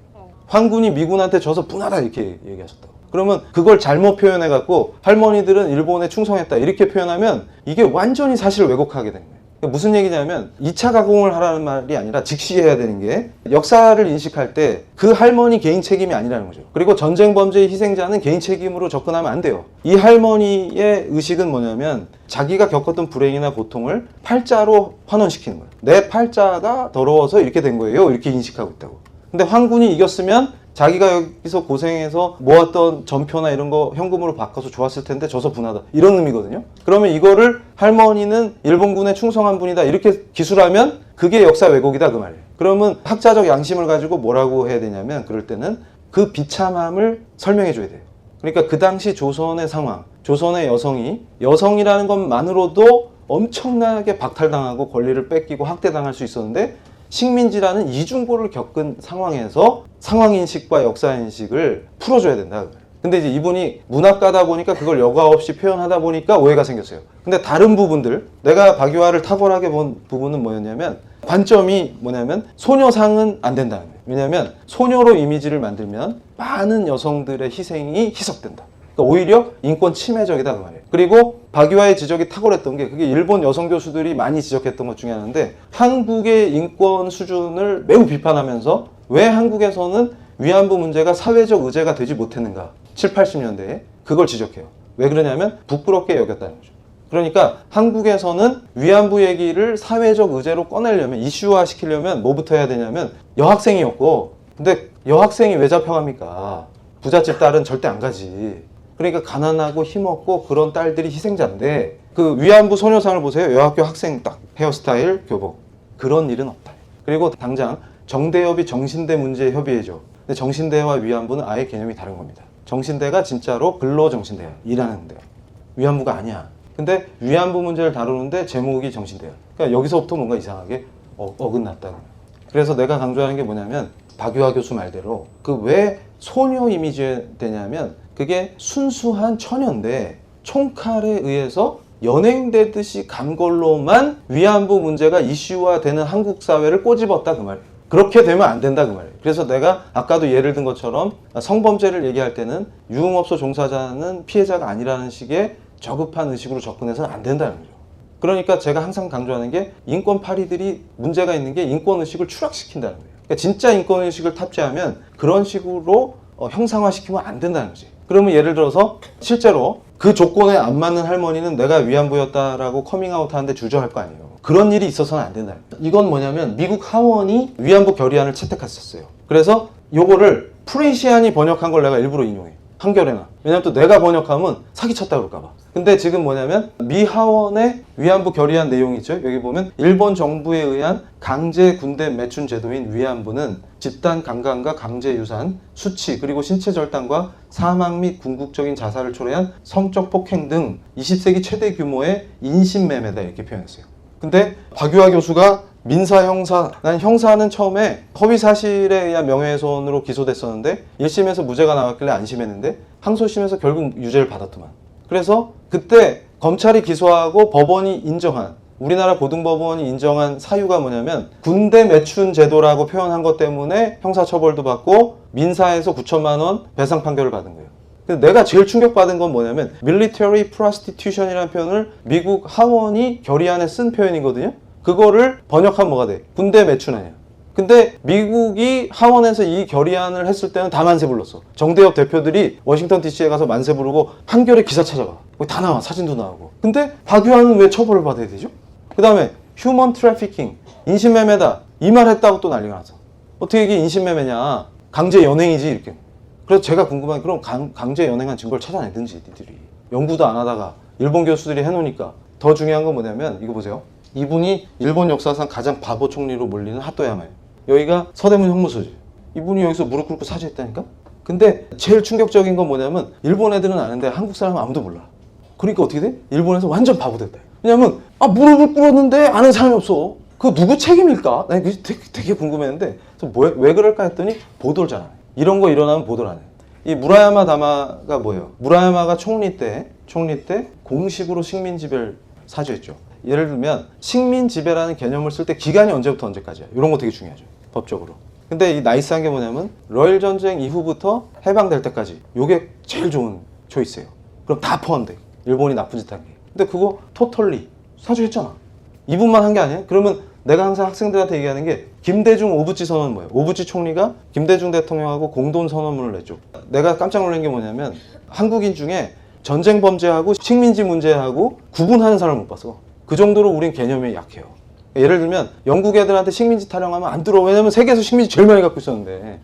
A: 황군이 미군한테 져서 분하다 이렇게 얘기하셨다고. 그러면 그걸 잘못 표현해갖고 할머니들은 일본에 충성했다 이렇게 표현하면 이게 완전히 사실을 왜곡하게 된 거예요. 무슨 얘기냐면 2차 가공을 하라는 말이 아니라 직시해야 되는 게 역사를 인식할 때 그 할머니 개인 책임이 아니라는 거죠. 그리고 전쟁 범죄의 희생자는 개인 책임으로 접근하면 안 돼요. 이 할머니의 의식은 뭐냐면 자기가 겪었던 불행이나 고통을 팔자로 환원시키는 거예요. 내 팔자가 더러워서 이렇게 된 거예요. 이렇게 인식하고 있다고. 근데 황군이 이겼으면 자기가 여기서 고생해서 모았던 전표나 이런 거 현금으로 바꿔서 좋았을 텐데 져서 분하다 이런 의미거든요. 그러면 이거를 할머니는 일본군에 충성한 분이다 이렇게 기술하면 그게 역사 왜곡이다 그 말이에요. 그러면 학자적 양심을 가지고 뭐라고 해야 되냐면 그럴 때는 그 비참함을 설명해 줘야 돼요. 그러니까 그 당시 조선의 상황, 조선의 여성이 여성이라는 것만으로도 엄청나게 박탈당하고 권리를 뺏기고 학대당할 수 있었는데 식민지라는 이중고를 겪은 상황에서 상황인식과 역사인식을 풀어줘야 된다. 근데 이제 이분이 문학가다 보니까 그걸 여과 없이 표현하다 보니까 오해가 생겼어요. 근데 다른 부분들, 내가 박유화를 탁월하게 본 부분은 뭐였냐면, 관점이 뭐냐면 소녀상은 안 된다는 거예요. 왜냐하면 소녀로 이미지를 만들면 많은 여성들의 희생이 희석된다. 그러니까 오히려 인권 침해적이다 그 말이에요. 그리고 박유화의 지적이 탁월했던 게, 그게 일본 여성 교수들이 많이 지적했던 것 중에 하나인데, 한국의 인권 수준을 매우 비판하면서 왜 한국에서는 위안부 문제가 사회적 의제가 되지 못했는가, 7, 80년대에 그걸 지적해요. 왜 그러냐면 부끄럽게 여겼다는 거죠. 그러니까 한국에서는 위안부 얘기를 사회적 의제로 꺼내려면, 이슈화 시키려면 뭐부터 해야 되냐면 여학생이었고, 근데 여학생이 왜 잡혀갑니까? 부잣집 딸은 절대 안 가지. 그러니까 가난하고 힘없고 그런 딸들이 희생자인데, 그 위안부 소녀상을 보세요. 여학교 학생 딱 헤어스타일, 교복. 그런 일은 없다. 그리고 당장 정대협이 정신대 문제 협의회죠. 근데 정신대와 위안부는 아예 개념이 다른 겁니다. 정신대가 진짜로 근로정신대야. 일하는 데요. 위안부가 아니야. 근데 위안부 문제를 다루는데 제목이 정신대야. 그러니까 여기서부터 뭔가 이상하게 어긋났다. 그래서 내가 강조하는 게 뭐냐면, 박유화 교수 말대로 그 왜 소녀 이미지가 되냐면, 그게 순수한 처녀인데 총칼에 의해서 연행되듯이 간 걸로만 위안부 문제가 이슈화되는 한국 사회를 꼬집었다 그 말이에요. 그렇게 되면 안 된다 그 말이에요. 그래서 내가 아까도 예를 든 것처럼 성범죄를 얘기할 때는 유흥업소 종사자는 피해자가 아니라는 식의 저급한 의식으로 접근해서는 안 된다는 거죠. 그러니까 제가 항상 강조하는 게, 인권 파리들이 문제가 있는 게 인권의식을 추락시킨다는 거예요. 그러니까 진짜 인권의식을 탑재하면 그런 식으로 형상화시키면 안 된다는 거지. 그러면 예를 들어서 실제로 그 조건에 안 맞는 할머니는 내가 위안부였다라고 커밍아웃 하는데 주저할 거 아니에요. 그런 일이 있어서는 안 된다. 이건 뭐냐면 미국 하원이 위안부 결의안을 채택했었어요. 그래서 요거를 프레시안이 번역한 걸 내가 일부러 인용해. 한겨레나. 왜냐면 또 내가 번역하면 사기쳤다 그럴까봐. 근데 지금 뭐냐면 미 하원의 위안부 결의안 내용이 있죠. 여기 보면 일본 정부에 의한 강제 군대 매춘 제도인 위안부는 집단 강간과 강제 유산, 수치, 그리고 신체 절단과 사망 및 궁극적인 자살을 초래한 성적 폭행 등 20세기 최대 규모의 인신매매다 이렇게 표현했어요. 근데 박유화 교수가 민사, 형사, 난 형사는 처음에 허위사실에 의한 명예훼손으로 기소됐었는데 1심에서 무죄가 나왔길래 안심했는데 항소심에서 결국 유죄를 받았더만. 그래서 그때 검찰이 기소하고 법원이 인정한, 우리나라 고등법원이 인정한 사유가 뭐냐면 군대 매춘 제도라고 표현한 것 때문에 형사처벌도 받고 민사에서 9천만 원 배상 판결을 받은 거예요. 근데 내가 제일 충격받은 건 뭐냐면 military prostitution이라는 표현을 미국 하원이 결의안에 쓴 표현이거든요. 그거를 번역하면 뭐가 돼? 군대 매춘아니야. 근데 미국이 하원에서 이 결의안을 했을 때는 다 만세 불렀어. 정대협 대표들이 워싱턴 DC에 가서 만세 부르고 한겨레 기사 찾아봐. 거기 다 나와. 사진도 나오고. 근데 박유화는 왜 처벌을 받아야 되죠? 그 다음에 휴먼 트래피킹, 인신매매다. 이 말 했다고 또 난리가 났어. 어떻게 이게 인신매매냐. 강제 연행이지 이렇게. 그래서 제가 궁금한 게, 그럼 강제 연행한 증거를 찾아내든지 니들이. 연구도 안 하다가 일본 교수들이 해놓으니까. 더 중요한 건 뭐냐면 이거 보세요. 이분이 일본 역사상 가장 바보 총리로 몰리는 하토야마예요. 여기가 서대문 형무소지. 이분이 여기서 무릎 꿇고 사죄했다니까? 근데 제일 충격적인 건 뭐냐면 일본 애들은 아는데 한국 사람은 아무도 몰라. 그러니까 어떻게 돼? 일본에서 완전 바보 됐다. 왜냐면 무릎을 꿇었는데 아는 사람이 없어. 그거 누구 책임일까? 난 그게 되게 궁금했는데 왜 그럴까 했더니 보도를 잘 안 해. 이런 거 일어나면 보도를 안 해. 이 무라야마 다마가 뭐예요? 무라야마가 총리 때 공식으로 식민지배를 사죄했죠. 예를 들면 식민지배라는 개념을 쓸 때 기간이 언제부터 언제까지야. 이런 거 되게 중요하죠. 법적으로. 근데 이 나이스한 게 뭐냐면 러일 전쟁 이후부터 해방될 때까지. 요게 제일 좋은 초이스예요. 그럼 다 포함돼. 일본이 나쁜 짓 한 게. 근데 그거 토털리 사죄했잖아. 이분만 한 게 아니에요? 그러면 내가 항상 학생들한테 얘기하는 게, 김대중 오부치 선언은 뭐예요? 오부치 총리가 김대중 대통령하고 공동 선언문을 냈죠. 내가 깜짝 놀란 게 뭐냐면 한국인 중에 전쟁 범죄하고 식민지 문제하고 구분하는 사람을 못 봤어. 그 정도로 우린 개념이 약해요. 예를 들면 영국 애들한테 식민지 타령하면 안 들어. 왜냐면 세계에서 식민지 제일 많이 갖고 있었는데.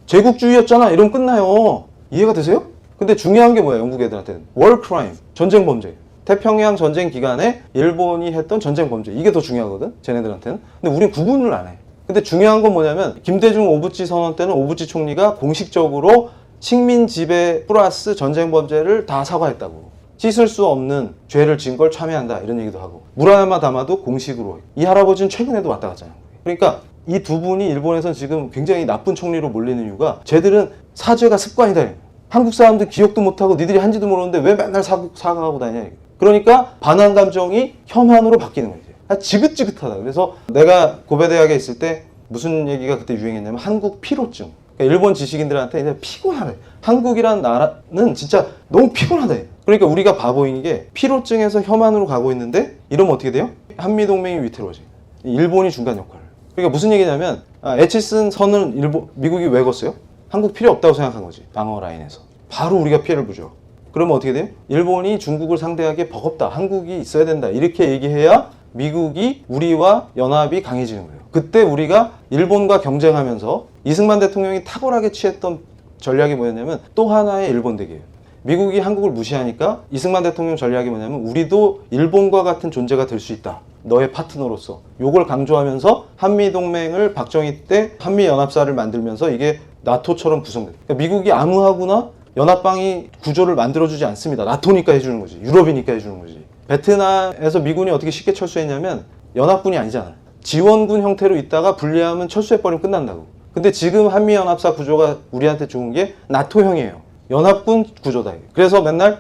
A: 제국주의였잖아 이러면 끝나요. 이해가 되세요? 근데 중요한 게 뭐야 영국 애들한테는? war crime, 전쟁 범죄. 태평양 전쟁 기간에 일본이 했던 전쟁 범죄. 이게 더 중요하거든 쟤네들한테는. 근데 우린 구분을 안 해. 근데 중요한 건 뭐냐면 김대중 오부치 선언 때는 오부치 총리가 공식적으로 식민 지배 플러스 전쟁 범죄를 다 사과했다고. 씻을 수 없는 죄를 지은 걸 참여한다 이런 얘기도 하고. 무라야마 다마도 공식으로. 이 할아버지는 최근에도 왔다 갔잖아요. 그러니까 이 두 분이 일본에선 지금 굉장히 나쁜 총리로 몰리는 이유가 쟤들은 사죄가 습관이다. 한국 사람들 기억도 못하고 니들이 한지도 모르는데 왜 맨날 사과하고 다니냐. 그러니까 반환 감정이 혐한으로 바뀌는 거예요. 지긋지긋하다. 그래서 내가 고베대학에 있을 때 무슨 얘기가 그때 유행했냐면 한국 피로증. 그러니까 일본 지식인들한테 이제 피곤하네. 한국이란 나라는 진짜 너무 피곤하다. 그러니까 우리가 바보인 게 피로증에서 혐한으로 가고 있는데 이러면 어떻게 돼요? 한미동맹이 위태로워지. 일본이 중간 역할을. 그러니까 무슨 얘기냐면 에치슨 선을 미국이 왜 걷어요? 한국 필요 없다고 생각한 거지. 방어 라인에서. 바로 우리가 피해를 보죠. 그러면 어떻게 돼요? 일본이 중국을 상대하기에 버겁다. 한국이 있어야 된다. 이렇게 얘기해야 미국이 우리와 연합이 강해지는 거예요. 그때 우리가 일본과 경쟁하면서 이승만 대통령이 탁월하게 취했던 전략이 뭐였냐면 또 하나의 일본 대기예요. 미국이 한국을 무시하니까 이승만 대통령 전략이 뭐냐면 우리도 일본과 같은 존재가 될 수 있다. 너의 파트너로서. 요걸 강조하면서 한미동맹을 박정희 때 한미연합사를 만들면서 이게 나토처럼 구성돼요. 그러니까 미국이 아무하고나 연합방위 구조를 만들어주지 않습니다. 나토니까 해주는 거지. 유럽이니까 해주는 거지. 베트남에서 미군이 어떻게 쉽게 철수했냐면 연합군이 아니잖아. 지원군 형태로 있다가 분리하면 철수해버리면 끝난다고. 근데 지금 한미연합사 구조가 우리한테 좋은 게 나토형이에요. 연합군 구조다. 그래서 맨날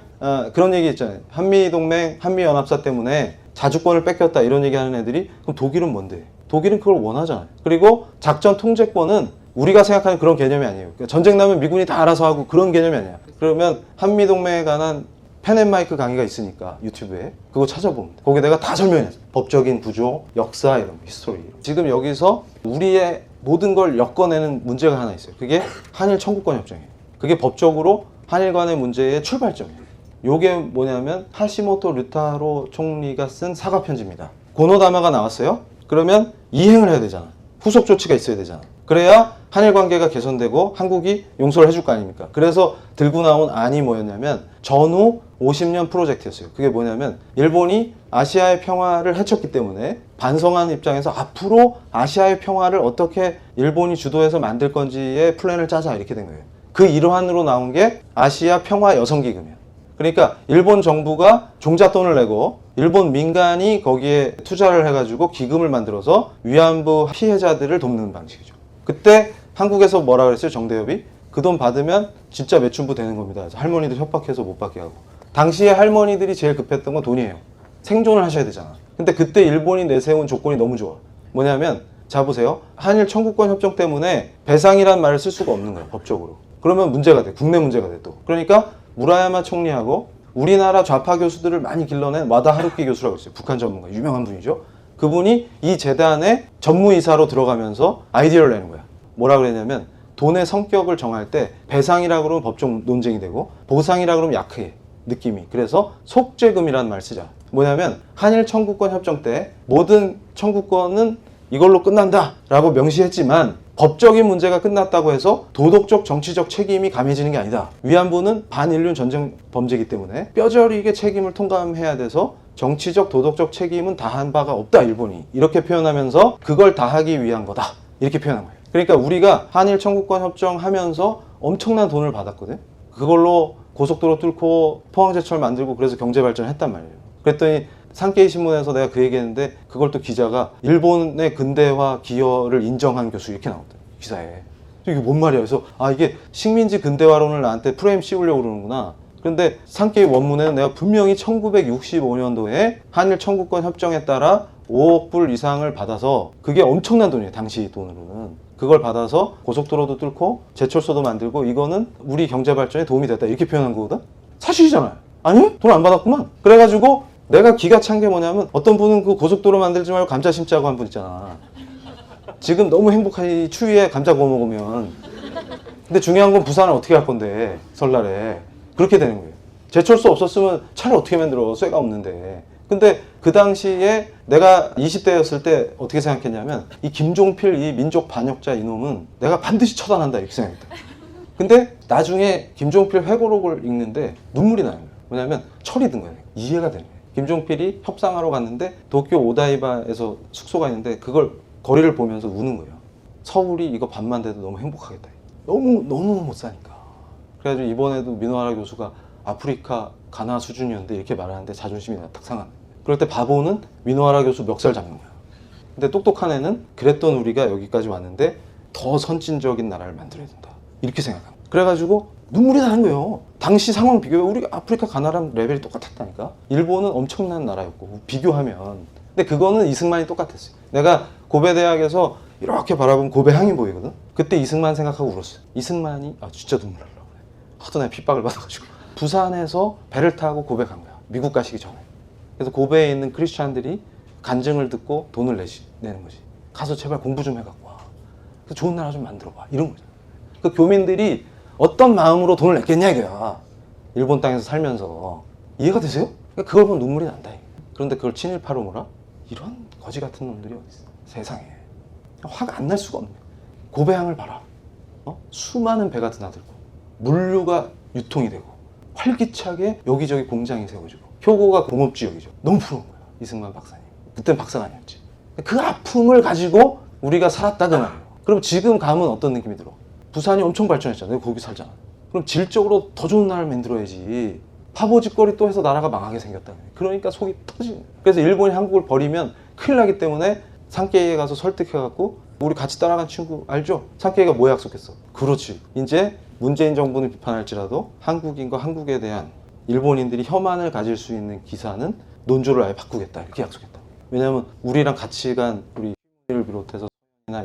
A: 그런 얘기 있잖아요. 한미동맹, 한미연합사 때문에 자주권을 뺏겼다 이런 얘기하는 애들이 그럼 독일은 뭔데? 독일은 그걸 원하잖아요. 그리고 작전 통제권은 우리가 생각하는 그런 개념이 아니에요. 그러니까 전쟁 나면 미군이 다 알아서 하고 그런 개념이 아니야. 그러면 한미동맹에 관한 펜앤마이크 강의가 있으니까 유튜브에 그거 찾아보면 돼. 거기 내가 다 설명했어. 법적인 구조, 역사 이런 거, 히스토리. 지금 여기서 우리의 모든 걸 엮어내는 문제가 하나 있어요. 그게 한일 청구권 협정이에요. 그게 법적으로 한일 간의 문제의 출발점이에요. 요게 뭐냐면 하시모토 류타로 총리가 쓴 사과 편지입니다. 고노다마가 나왔어요. 그러면 이행을 해야 되잖아. 후속 조치가 있어야 되잖아. 그래야 한일 관계가 개선되고 한국이 용서를 해줄 거 아닙니까? 그래서 들고 나온 안이 뭐였냐면 전후 50년 프로젝트였어요. 그게 뭐냐면 일본이 아시아의 평화를 해쳤기 때문에 반성하는 입장에서 앞으로 아시아의 평화를 어떻게 일본이 주도해서 만들 건지의 플랜을 짜자 이렇게 된 거예요. 그 일환으로 나온 게 아시아 평화 여성기금이에요. 그러니까 일본 정부가 종잣돈을 내고 일본 민간이 거기에 투자를 해가지고 기금을 만들어서 위안부 피해자들을 돕는 방식이죠. 그때 한국에서 뭐라 그랬어요? 정대협이 그 돈 받으면 진짜 매춘부 되는 겁니다. 그래서 할머니들 협박해서 못 받게 하고. 당시에 할머니들이 제일 급했던 건 돈이에요. 생존을 하셔야 되잖아. 근데 그때 일본이 내세운 조건이 너무 좋아. 뭐냐면 자 보세요. 한일 청구권 협정 때문에 배상이란 말을 쓸 수가 없는 거예요. 법적으로. 그러면 문제가 돼. 국내 문제가 돼 또. 그러니까 무라야마 총리하고 우리나라 좌파 교수들을 많이 길러낸 와다 하루키 교수라고 있어요. 북한 전문가. 유명한 분이죠. 그분이 이 재단의 전무이사로 들어가면서 아이디어를 내는 거야. 뭐라 그랬냐면 돈의 성격을 정할 때 배상이라 그러면 법적 논쟁이 되고 보상이라 그러면 약해. 느낌이. 그래서 속죄금이라는 말 쓰자. 뭐냐면 한일 청구권 협정 때 모든 청구권은 이걸로 끝난다 라고 명시했지만 법적인 문제가 끝났다고 해서 도덕적 정치적 책임이 감해지는 게 아니다. 위안부는 반인륜 전쟁 범죄이기 때문에 뼈저리게 책임을 통감해야 돼서 정치적 도덕적 책임은 다한 바가 없다 일본이. 이렇게 표현하면서 그걸 다하기 위한 거다 이렇게 표현한 거예요. 그러니까 우리가 한일 청구권 협정 하면서 엄청난 돈을 받았거든. 그걸로 고속도로 뚫고 포항제철 만들고 그래서 경제발전했단 말이에요. 그랬더니 산케이 신문에서 내가 그 얘기했는데 그걸 또 기자가 일본의 근대화 기여를 인정한 교수 이렇게 나왔대 기사에. 이게 뭔 말이야. 그래서 이게 식민지 근대화론을 나한테 프레임 씌우려고 그러는구나. 그런데 산케이 원문에는 내가 분명히 1965년도에 한일 청구권 협정에 따라 5억 불 이상을 받아서 그게 엄청난 돈이에요. 당시 돈으로는. 그걸 받아서 고속도로도 뚫고 제철소도 만들고 이거는 우리 경제 발전에 도움이 됐다 이렇게 표현한 거거든. 사실이잖아요. 아니? 돈 안 받았구만. 그래가지고 내가 기가 찬 게 뭐냐면 어떤 분은 그 고속도로 만들지 말고 감자 심자고 한 분 있잖아. 지금 너무 행복하니 추위에 감자 구워 먹으면. 근데 중요한 건 부산을 어떻게 할 건데 설날에. 그렇게 되는 거예요. 제철소 없었으면 차를 어떻게 만들어. 쇠가 없는데. 근데 그 당시에 내가 20대였을 때 어떻게 생각했냐면 이 김종필 이 민족 반역자 이놈은 내가 반드시 처단한다 이렇게 생각했다. 근데 나중에 김종필 회고록을 읽는데 눈물이 나는 거예요. 왜냐면 철이 든 거예요. 이해가 되는 거예요. 김종필이 협상하러 갔는데 도쿄 오다이바에서 숙소가 있는데 그걸 거리를 보면서 우는 거예요. 서울이 이거 밤만 돼도 너무 행복하겠다. 너무 못 사니까. 그래가지고 이번에도 민호하라 교수가 아프리카 가나 수준이었는데 이렇게 말하는데 자존심이 탁 상하는 거예요. 그럴 때 바보는 민호하라 교수 멱살 잡는 거야. 근데 똑똑한 애는 그랬던 우리가 여기까지 왔는데 더 선진적인 나라를 만들어야 된다. 이렇게 생각합니다. 그래가지고 눈물이 나는 거예요. 당시 상황 비교해 우리 아프리카 가나랑 레벨이 똑같았다니까. 일본은 엄청난 나라였고 비교하면. 근데 그거는 이승만이 똑같았어요. 내가 고베 대학에서 이렇게 바라보면 고베 항이 보이거든. 그때 이승만 생각하고 울었어요. 이승만이 진짜 눈물 나려고 그래. 하도 내가 핍박을 받아가지고 부산에서 배를 타고 고베 간 거야. 미국 가시기 전에. 그래서 고베에 있는 크리스찬들이 간증을 듣고 돈을 내는 거지. 가서 제발 공부 좀 해갖고 와. 그래서 좋은 나라 좀 만들어봐. 이런 거죠. 그 교민들이 어떤 마음으로 돈을 냈겠냐 이거야. 일본 땅에서 살면서. 이해가 되세요? 그러니까 그걸 보면 눈물이 난다. 그런데 그걸 친일파로 몰아? 이런 거지 같은 놈들이 어디 있어. 세상에. 화가 안 날 수가 없네. 고배항을 봐라. 수많은 배가 드나들고 물류가 유통이 되고 활기차게 여기저기 공장이 세워지고 표고가 공업지역이죠. 너무 부러운 거야. 이승만 박사님. 그땐 박사가 아니었지. 그 아픔을 가지고 우리가 살았다 그 말이에요. 그럼 지금 가면 어떤 느낌이 들어? 부산이 엄청 발전했잖아. 내가 거기 살잖아. 그럼 질적으로 더 좋은 나라를 만들어야지. 파보직거리 또 해서 나라가 망하게 생겼다. 그러니까 속이 터지는 거야. 그래서 일본이 한국을 버리면 큰일 나기 때문에 산케이에 가서 설득해갖고 우리 같이 따라간 친구 알죠? 산케이가 뭐 약속했어? 그렇지. 이제 문재인 정부는 비판할지라도 한국인과 한국에 대한 일본인들이 혐한을 가질 수 있는 기사는 논조를 아예 바꾸겠다. 이렇게 약속했다. 왜냐하면 우리랑 같이 간 우리 를 비롯해서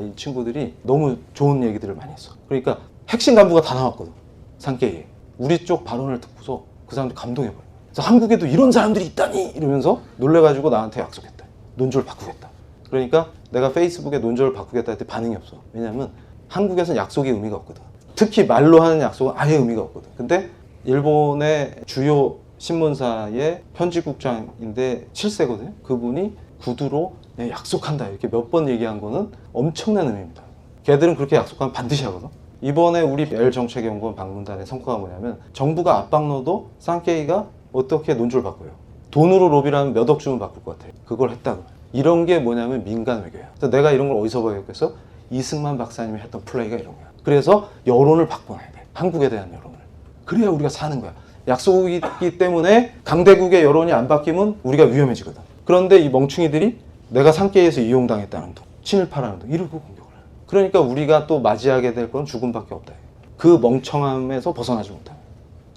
A: 이 친구들이 너무 좋은 얘기들을 많이 했어. 그러니까 핵심 간부가 다 나왔거든. 산케이에. 우리 쪽 발언을 듣고서 그 사람들 감동해버려. 그래서 한국에도 이런 사람들이 있다니 이러면서 놀래가지고 나한테 약속했다. 논조를 바꾸겠다. 그러니까 내가 페이스북에 논조를 바꾸겠다 할 때 반응이 없어. 왜냐하면 한국에서는 약속이 의미가 없거든. 특히 말로 하는 약속은 아예 의미가 없거든. 근데 일본의 주요 신문사의 편집국장인데 7세거든요. 그분이 구두로 약속한다 이렇게 몇 번 얘기한 거는 엄청난 의미입니다. 걔들은 그렇게 약속하면 반드시 하거든. 이번에 우리 L정책연구원 방문단의 성과가 뭐냐면 정부가 압박 넣어도 산케이가 어떻게 논조를 바꿔요. 돈으로 로비라면 몇 억 주면 바꿀 것 같아요. 그걸 했다고. 이런 게 뭐냐면 민간 외교야. 그래서 내가 이런 걸 어디서 배웠겠어? 이승만 박사님이 했던 플레이가 이런 거야. 그래서 여론을 바꿔놔야 돼. 한국에 대한 여론을. 그래야 우리가 사는 거야. 약속이기 때문에 강대국의 여론이 안 바뀌면 우리가 위험해지거든. 그런데 이 멍충이들이 내가 산케이에서 이용당했다는 둥, 친일파라는 둥 이러고 공격을 해요. 그러니까 우리가 또 맞이하게 될 건 죽음밖에 없다. 그 멍청함에서 벗어나지 못해요.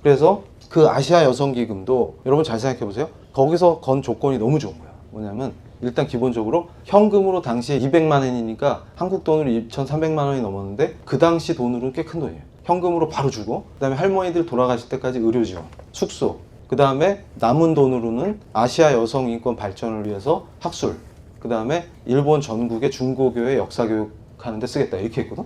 A: 그래서 그 아시아 여성기금도 여러분 잘 생각해 보세요. 거기서 건 조건이 너무 좋은 거야. 뭐냐면 일단 기본적으로 현금으로 당시에 200만 원이니까 한국 돈으로 2,300만 원이 넘었는데 그 당시 돈으로는 꽤 큰 돈이에요. 현금으로 바로 주고 그다음에 할머니들 돌아가실 때까지 의료 지원, 숙소, 그 다음에 남은 돈으로는 아시아 여성 인권 발전을 위해서 학술, 그 다음에 일본 전국의 중고교회 역사교육 하는데 쓰겠다 이렇게 했거든.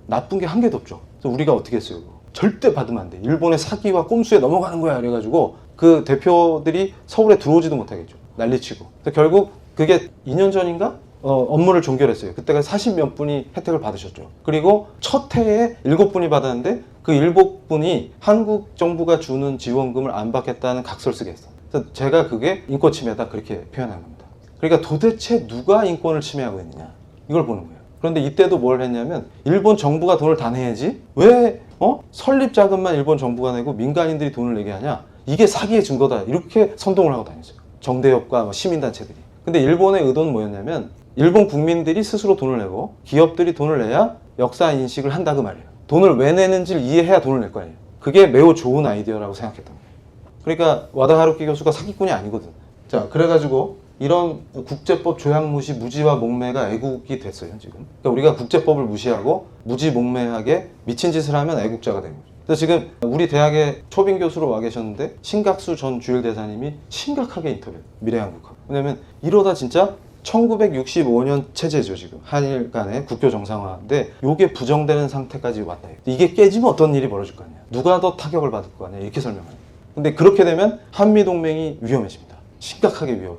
A: 나쁜 게 한 개도 없죠. 그래서 우리가 어떻게 했어요? 절대 받으면 안 돼. 일본의 사기와 꼼수에 넘어가는 거야. 그래가지고 그 대표들이 서울에 들어오지도 못하겠죠. 난리치고. 그래서 결국 그게 2년 전인가? 업무를 종결했어요. 그때가 40몇 분이 혜택을 받으셨죠. 그리고 첫 해에 7분이 받았는데 그 7분이 한국 정부가 주는 지원금을 안 받겠다는 각서를 쓰게 했어요. 그래서 제가 그게 인권 침해다 그렇게 표현한 겁니다. 그러니까 도대체 누가 인권을 침해하고 있느냐 이걸 보는 거예요. 그런데 이때도 뭘 했냐면 일본 정부가 돈을 다 내야지 왜 설립 자금만 일본 정부가 내고 민간인들이 돈을 내게 하냐 이게 사기의 증거다 이렇게 선동을 하고 다녔어요. 정대협과 시민단체들이. 근데 일본의 의도는 뭐였냐면 일본 국민들이 스스로 돈을 내고 기업들이 돈을 내야 역사 인식을 한다 그 말이에요. 돈을 왜 내는지를 이해해야 돈을 낼 거 아니에요. 그게 매우 좋은 아이디어라고 생각했던 거예요. 그러니까 와다 하루키 교수가 사기꾼이 아니거든. 자, 그래가지고 이런 국제법 조약무시 무지와 목매가 애국이 됐어요 지금. 그러니까 우리가 국제법을 무시하고 무지목매하게 미친 짓을 하면 애국자가 되는 거죠. 그래서 지금 우리 대학에 초빙 교수로 와 계셨는데 신각수 전 주일대사님이 심각하게 인터뷰 미래한국학. 왜냐면 이러다 진짜 1965년 체제죠 지금 한일 간의 국교 정상화인데 이게 부정되는 상태까지 왔다. 이게 깨지면 어떤 일이 벌어질 거 아니야. 누가 더 타격을 받을 거 아니야. 이렇게 설명해요. 근데 그렇게 되면 한미동맹이 위험해집니다. 심각하게 위험해요.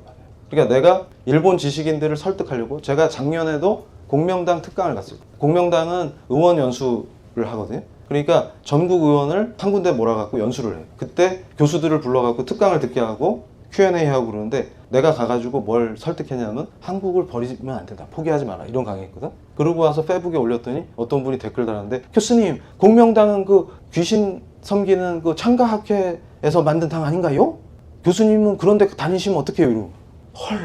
A: 그러니까 내가 일본 지식인들을 설득하려고 제가 작년에도 공명당 특강을 갔어요. 공명당은 의원 연수를 하거든요. 그러니까 전국 의원을 한 군데 몰아갖고 연수를 해요. 그때 교수들을 불러갖고 특강을 듣게 하고 Q&A 하고 그러는데 내가 가가지고 뭘 설득했냐면 한국을 버리면 안 된다. 포기하지 마라. 이런 강의했거든. 그러고 와서 페북에 올렸더니 어떤 분이 댓글 달았는데 교수님 공명당은 그 귀신 섬기는 그 창가학회에서 만든 당 아닌가요? 교수님은 그런데 다니시면 어떡해요? 이러고 헐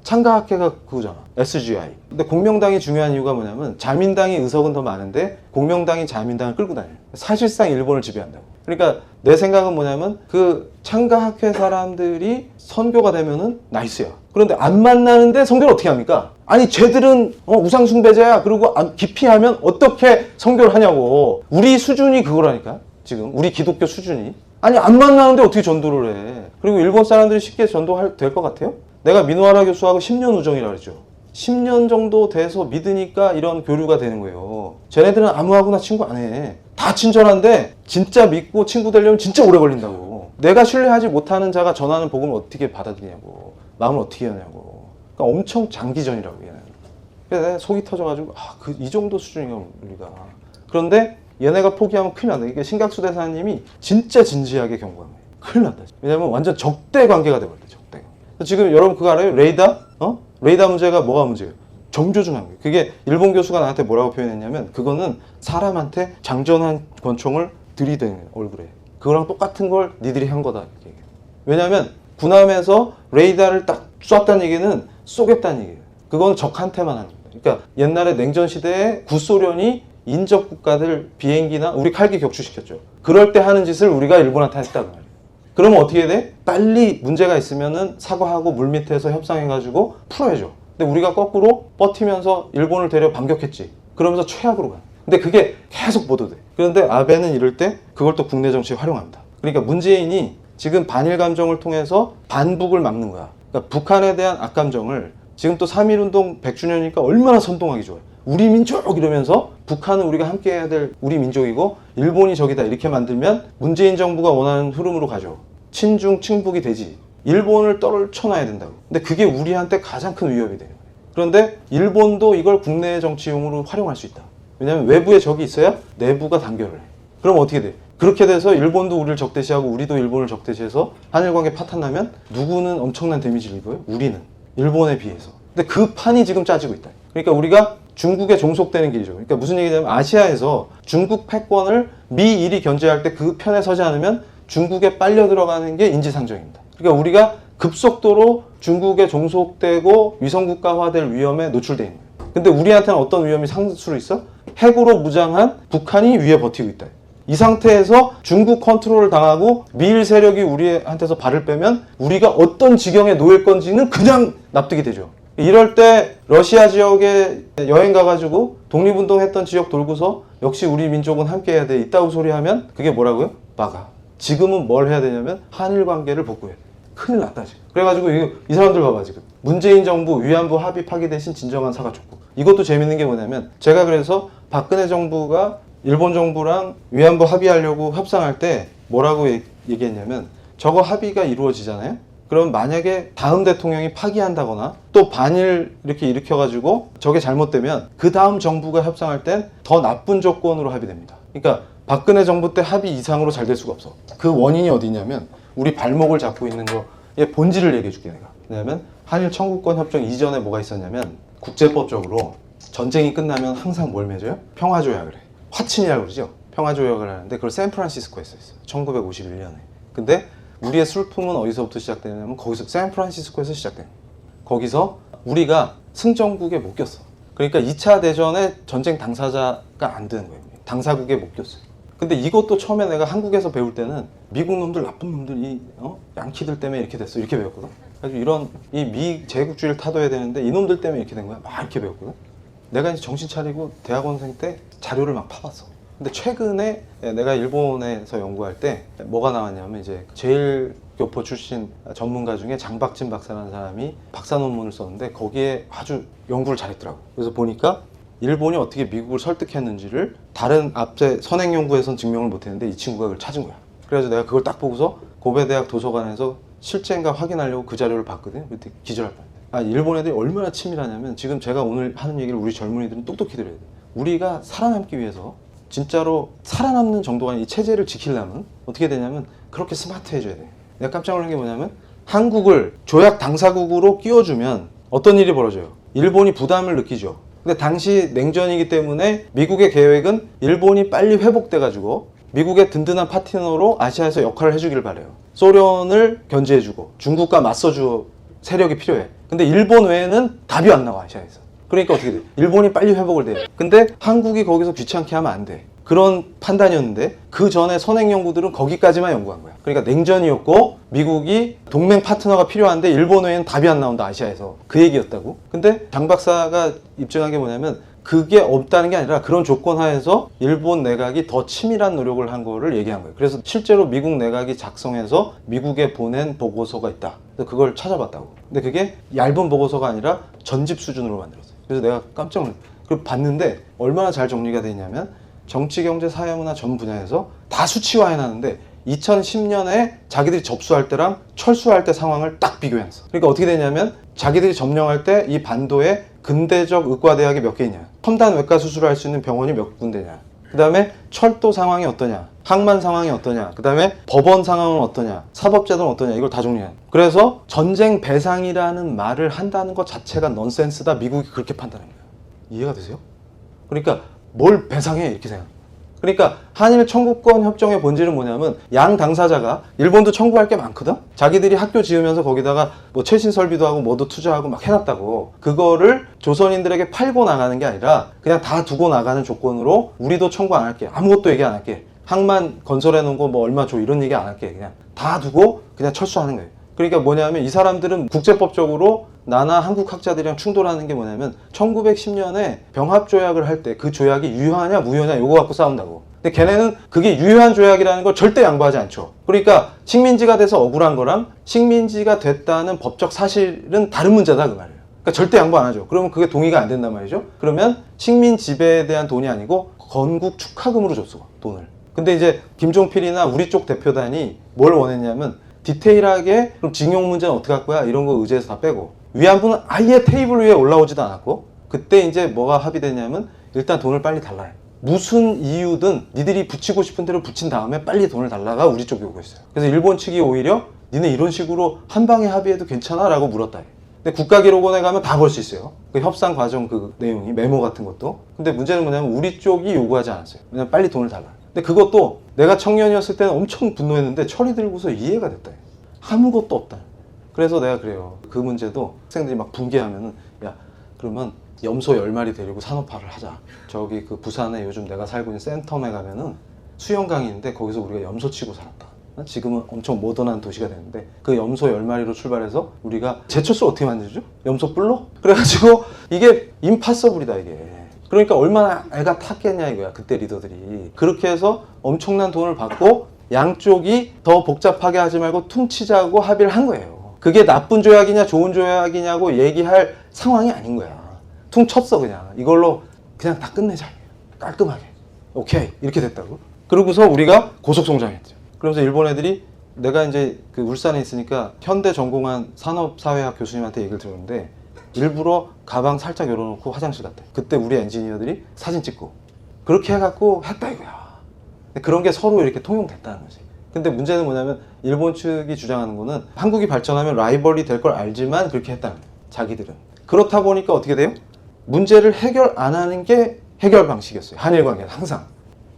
A: 창가학회가 그거잖아. SGI. 근데 공명당이 중요한 이유가 뭐냐면 자민당이 의석은 더 많은데 공명당이 자민당을 끌고 다녀요. 사실상 일본을 지배한다고. 그러니까 내 생각은 뭐냐면 그 창가학회 사람들이 선교가 되면은 나이스야. 그런데 안 만나는데 선교를 어떻게 합니까? 아니 쟤들은 우상숭배자야. 그리고 기피하면 어떻게 선교를 하냐고. 우리 수준이 그거라니까. 지금 우리 기독교 수준이. 아니 안 만나는데 어떻게 전도를 해. 그리고 일본 사람들이 쉽게 될 것 같아요? 내가 미노하라 교수하고 10년 우정이라고 그랬죠. 10년 정도 돼서 믿으니까 이런 교류가 되는 거예요. 쟤네들은 아무하고나 친구 안 해. 다 친절한데 진짜 믿고 친구 되려면 진짜 오래 걸린다고. 내가 신뢰하지 못하는 자가 전하는 복음을 어떻게 받아들이냐고. 마음을 어떻게 하냐고. 그러니까 엄청 장기전이라고 얘는. 그래서 내가 속이 터져가지고 이 정도 수준인가 우리가. 그런데 얘네가 포기하면 큰일 난다. 이게 신각수 대사님이 진짜 진지하게 경고한 거예요. 큰일 난다. 왜냐면 완전 적대 관계가 돼버렸대. 적대. 지금 여러분 그거 알아요? 레이다? 레이다 문제가 뭐가 문제예요? 정조준한 거예요. 그게 일본 교수가 나한테 뭐라고 표현했냐면 그거는 사람한테 장전한 권총을 들이대는 얼굴에. 그거랑 똑같은 걸 니들이 한 거다. 이렇게. 왜냐면 군함에서 레이더를 딱 쐈다는 얘기는 쏘겠다는 얘기예요. 그건 적한테만 하는 겁니다. 그러니까 옛날에 냉전 시대에 구소련이 인접 국가들 비행기나 우리 칼기 격추시켰죠. 그럴 때 하는 짓을 우리가 일본한테 했다고 말이에요. 그러면 어떻게 돼? 빨리 문제가 있으면은 사과하고 물밑에서 협상해가지고 풀어야죠. 근데 우리가 거꾸로 버티면서 일본을 데려 반격했지. 그러면서 최악으로 가. 근데 그게 계속 보도돼. 그런데 아베는 이럴 때 그걸 또 국내 정치에 활용합니다. 그러니까 문재인이 지금 반일 감정을 통해서 반북을 막는 거야. 그러니까 북한에 대한 악감정을 지금 또 3.1운동 100주년이니까 얼마나 선동하기 좋아요. 우리 민족 이러면서 북한은 우리가 함께 해야 될 우리 민족이고 일본이 적이다 이렇게 만들면 문재인 정부가 원하는 흐름으로 가죠. 친중 친북이 되지. 일본을 떨쳐놔야 된다고. 근데 그게 우리한테 가장 큰 위협이 돼요. 그런데 일본도 이걸 국내 정치용으로 활용할 수 있다. 왜냐하면 외부에 적이 있어야 내부가 단결을 해. 그럼 어떻게 돼? 그렇게 돼서 일본도 우리를 적대시하고 우리도 일본을 적대시해서 한일관계 파탄나면 누구는 엄청난 데미지를 입어요? 우리는. 일본에 비해서. 근데 그 판이 지금 짜지고 있다. 그러니까 우리가 중국에 종속되는 길이죠. 그러니까 무슨 얘기냐면 아시아에서 중국 패권을 미일이 견제할 때 그 편에 서지 않으면 중국에 빨려 들어가는 게 인지상정입니다. 그러니까 우리가 급속도로 중국에 종속되고 위성국가화될 위험에 노출되어 있는 거예요. 근데 우리한테는 어떤 위험이 상수로 있어? 핵으로 무장한 북한이 위에 버티고 있다. 이 상태에서 중국 컨트롤을 당하고 미일 세력이 우리한테서 발을 빼면 우리가 어떤 지경에 놓일 건지는 그냥 납득이 되죠. 이럴 때 러시아 지역에 여행 가가지고 독립운동했던 지역 돌고서 역시 우리 민족은 함께 해야 돼 있다고 소리하면 그게 뭐라고요? 막아. 지금은 뭘 해야 되냐면 한일 관계를 복구해야 돼. 큰일 났다 지금. 그래가지고 이 사람들 봐봐 지금. 문재인 정부 위안부 합의 파기 대신 진정한 사과 촉구. 이것도 재밌는 게 뭐냐면 제가 그래서 박근혜 정부가 일본 정부랑 위안부 합의하려고 협상할 때 뭐라고 얘기했냐면 저거 합의가 이루어지잖아요. 그럼 만약에 다음 대통령이 파기한다거나 또 반일 이렇게 일으켜가지고 저게 잘못되면 그 다음 정부가 협상할 땐 더 나쁜 조건으로 합의됩니다. 그러니까 박근혜 정부 때 합의 이상으로 잘 될 수가 없어. 그 원인이 어디냐면 우리 발목을 잡고 있는 거의 본질을 얘기해 줄게 내가. 왜냐면 한일 청구권 협정 이전에 뭐가 있었냐면 국제법적으로 전쟁이 끝나면 항상 뭘 맺어요? 평화조약을 해. 화친이라고 그러죠. 평화조약을 하는데 그걸 샌프란시스코에서 했어요. 1951년에. 근데 우리의 슬픔은 어디서부터 시작되냐면 거기서 샌프란시스코에서 시작돼요. 거기서 우리가 승전국에 못 꼈어. 그러니까 2차 대전의 전쟁 당사자가 안 되는 거예요. 당사국에 못 꼈어요. 근데 이것도 처음에 내가 한국에서 배울 때는 미국 놈들 나쁜 놈들이 양키들 때문에 이렇게 됐어 이렇게 배웠거든. 그래서 이런 이 미 제국주의를 타도해야 되는데 이놈들 때문에 이렇게 된 거야 막 이렇게 배웠거든. 내가 이제 정신 차리고 대학원생 때 자료를 막 파봤어. 근데 최근에 내가 일본에서 연구할 때 뭐가 나왔냐면 이제 제일교포 출신 전문가 중에 장박진 박사라는 사람이 박사 논문을 썼는데 거기에 아주 연구를 잘했더라고. 그래서 보니까 일본이 어떻게 미국을 설득했는지를 다른 앞에 선행 연구에선 증명을 못했는데 이 친구가 그걸 찾은 거야. 그래서 내가 그걸 딱 보고서 고베대학 도서관에서 실제인가 확인하려고 그 자료를 봤거든. 그때 기절할 뻔했다. 일본 애들이 얼마나 치밀하냐면 지금 제가 오늘 하는 얘기를 우리 젊은이들은 똑똑히 들어야 돼. 우리가 살아남기 위해서 진짜로 살아남는 정도가 아니라 이 체제를 지키려면 어떻게 되냐면 그렇게 스마트해져야 돼. 내가 깜짝 놀란 게 뭐냐면 한국을 조약 당사국으로 끼워주면 어떤 일이 벌어져요? 일본이 부담을 느끼죠. 근데 당시 냉전이기 때문에 미국의 계획은 일본이 빨리 회복돼가지고 미국의 든든한 파트너로 아시아에서 역할을 해주길 바래요. 소련을 견제해주고 중국과 맞서줄 세력이 필요해. 근데 일본 외에는 답이 안 나와, 아시아에서. 그러니까 어떻게 돼? 일본이 빨리 회복을 돼. 근데 한국이 거기서 귀찮게 하면 안 돼. 그런 판단이었는데 그 전에 선행 연구들은 거기까지만 연구한 거야. 그러니까 냉전이었고 미국이 동맹 파트너가 필요한데 일본 외에는 답이 안 나온다, 아시아에서. 그 얘기였다고. 근데 장 박사가 입증한 게 뭐냐면 그게 없다는 게 아니라 그런 조건 하에서 일본 내각이 더 치밀한 노력을 한 거를 얘기한 거예요. 그래서 실제로 미국 내각이 작성해서 미국에 보낸 보고서가 있다. 그래서 그걸 찾아봤다고. 근데 그게 얇은 보고서가 아니라 전집 수준으로 만들었어요. 그래서 내가 깜짝 놀랐어요. 그걸 봤는데 얼마나 잘 정리가 돼 있냐면 정치, 경제, 사회, 문화 전 분야에서 다 수치화해 놨는데 2010년에 자기들이 접수할 때랑 철수할 때 상황을 딱 비교해놨어. 그러니까 어떻게 되냐면 자기들이 점령할 때 이 반도에 근대적 의과대학이 몇 개 있냐, 첨단 외과 수술을 할 수 있는 병원이 몇 군데냐, 그 다음에 철도 상황이 어떠냐, 항만 상황이 어떠냐, 그 다음에 법원 상황은 어떠냐, 사법제도는 어떠냐, 이걸 다 정리해. 그래서 전쟁 배상이라는 말을 한다는 것 자체가 넌센스다. 미국이 그렇게 판단한 거예요. 이해가 되세요? 그러니까 뭘 배상해, 이렇게 생각. 그러니까 한일 청구권 협정의 본질은 뭐냐면 양 당사자가, 일본도 청구할 게 많거든. 자기들이 학교 지으면서 거기다가 뭐 최신 설비도 하고 뭐도 투자하고 막 해놨다고. 그거를 조선인들에게 팔고 나가는 게 아니라 그냥 다 두고 나가는 조건으로 우리도 청구 안 할게, 아무것도 얘기 안 할게, 항만 건설해 놓은 거 뭐 얼마 줘, 이런 얘기 안 할게, 그냥 다 두고 그냥 철수하는 거예요. 그러니까 뭐냐면 이 사람들은 국제법적으로 나나 한국 학자들이랑 충돌하는 게 뭐냐면 1910년에 병합조약을 할 때 그 조약이 유효하냐 무효하냐 요거 갖고 싸운다고. 근데 걔네는 그게 유효한 조약이라는 걸 절대 양보하지 않죠. 그러니까 식민지가 돼서 억울한 거랑 식민지가 됐다는 법적 사실은 다른 문제다, 그 말이에요. 그러니까 절대 양보 안 하죠. 그러면 그게 동의가 안 된단 말이죠. 그러면 식민 지배에 대한 돈이 아니고 건국 축하금으로 줬어, 돈을. 근데 이제 김종필이나 우리 쪽 대표단이 뭘 원했냐면 디테일하게 그럼 징용 문제는 어떻게 할 거야, 이런 거 의제에서 다 빼고, 위안부는 아예 테이블 위에 올라오지도 않았고, 그때 이제 뭐가 합의되냐면 일단 돈을 빨리 달라 해. 무슨 이유든 니들이 붙이고 싶은 대로 붙인 다음에 빨리 돈을 달라가 우리 쪽이 요구했어요. 그래서 일본 측이 오히려 니네 이런 식으로 한 방에 합의해도 괜찮아? 라고 물었다. 근데 국가기록원에 가면 다 볼 수 있어요. 그 협상 과정 그 내용이, 메모 같은 것도. 근데 문제는 뭐냐면 우리 쪽이 요구하지 않았어요. 그냥 빨리 돈을 달라. 근데 그것도 내가 청년이었을 때는 엄청 분노했는데 철이 들고서 이해가 됐다. 아무것도 없다. 그래서 내가 그래요. 그 문제도 학생들이 막 붕괴하면은, 야, 그러면 염소 10마리 데리고 산업화를 하자. 저기 그 부산에 요즘 내가 살고 있는 센텀에 가면은 수영강이 있는데 거기서 우리가 염소 치고 살았다. 지금은 엄청 모던한 도시가 됐는데 그 염소 10마리로 출발해서 우리가 제철소 어떻게 만들죠? 염소 뿔로? 그래가지고 이게 임파서블이다, 이게. 그러니까 얼마나 애가 탔겠냐 이거야, 그때 리더들이. 그렇게 해서 엄청난 돈을 받고 양쪽이 더 복잡하게 하지 말고 퉁치자고 합의를 한 거예요. 그게 나쁜 조약이냐 좋은 조약이냐고 얘기할 상황이 아닌 거야. 퉁쳤어, 그냥. 이걸로 그냥 다 끝내자, 깔끔하게. 오케이, 이렇게 됐다고. 그러고서 우리가 고속성장했죠. 그러면서 일본 애들이, 내가 이제 그 울산에 있으니까 현대 전공한 산업사회학 교수님한테 얘기를 들었는데 일부러 가방 살짝 열어놓고 화장실 갔대. 그때 우리 엔지니어들이 사진 찍고 그렇게 해갖고 했다 이거야. 그런 게 서로 이렇게 통용됐다는 거지. 근데 문제는 뭐냐면 일본 측이 주장하는 거는 한국이 발전하면 라이벌이 될 걸 알지만 그렇게 했다는 거예요, 자기들은. 그렇다 보니까 어떻게 돼요? 문제를 해결 안 하는 게 해결 방식이었어요, 한일 관계는 항상.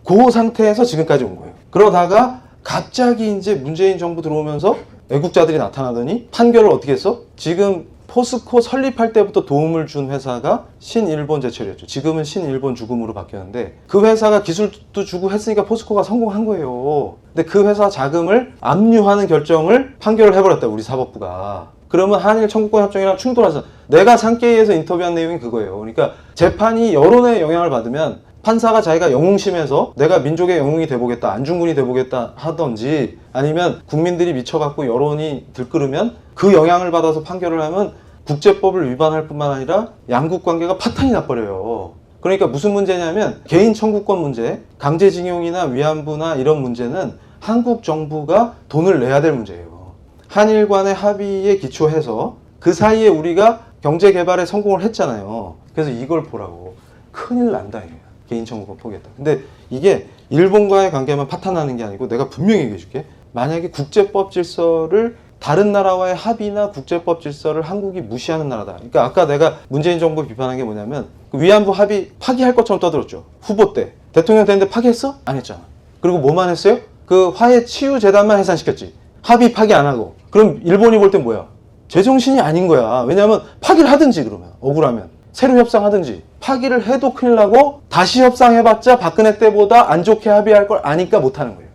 A: 그 상태에서 지금까지 온 거예요. 그러다가 갑자기 이제 문재인 정부 들어오면서 애국자들이 나타나더니 판결을 어떻게 했어? 지금 포스코 설립할 때부터 도움을 준 회사가 신일본제철이었죠. 지금은 신일본 주금으로 바뀌었는데 그 회사가 기술도 주고 했으니까 포스코가 성공한 거예요. 근데 그 회사 자금을 압류하는 결정을 판결을 해버렸다, 우리 사법부가. 그러면 한일 청구권 협정이랑 충돌하잖아. 내가 산케이에서 인터뷰한 내용이 그거예요. 그러니까 재판이 여론의 영향을 받으면 판사가 자기가 영웅심에서 내가 민족의 영웅이 돼보겠다, 안중근이 돼보겠다 하던지, 아니면 국민들이 미쳐갖고 여론이 들끓으면 그 영향을 받아서 판결을 하면 국제법을 위반할 뿐만 아니라 양국 관계가 파탄이 나버려요. 그러니까 무슨 문제냐면 개인 청구권 문제, 강제징용이나 위안부나 이런 문제는 한국 정부가 돈을 내야 될 문제예요. 한일 간의 합의에 기초해서 그 사이에 우리가 경제개발에 성공을 했잖아요. 그래서 이걸 보라고. 큰일 난다, 이게. 개인 청구권 포기했다. 근데 이게 일본과의 관계만 파탄나는 게 아니고 내가 분명히 얘기해 줄게. 만약에 국제법 질서를, 다른 나라와의 합의나 국제법 질서를 한국이 무시하는 나라다. 그러니까 아까 내가 문재인 정부 비판한 게 뭐냐면 그 위안부 합의 파기할 것처럼 떠들었죠. 후보 때. 대통령 됐는데 파기했어? 안 했잖아. 그리고 뭐만 했어요? 그 화해 치유 재단만 해산시켰지. 합의 파기 안 하고. 그럼 일본이 볼 땐 뭐야? 제정신이 아닌 거야. 왜냐하면 파기를 하든지 그러면 억울하면 새로 협상하든지 파기를 해도 큰일 나고 다시 협상해봤자 박근혜 때보다 안 좋게 합의할 걸 아니까 못하는 거예요.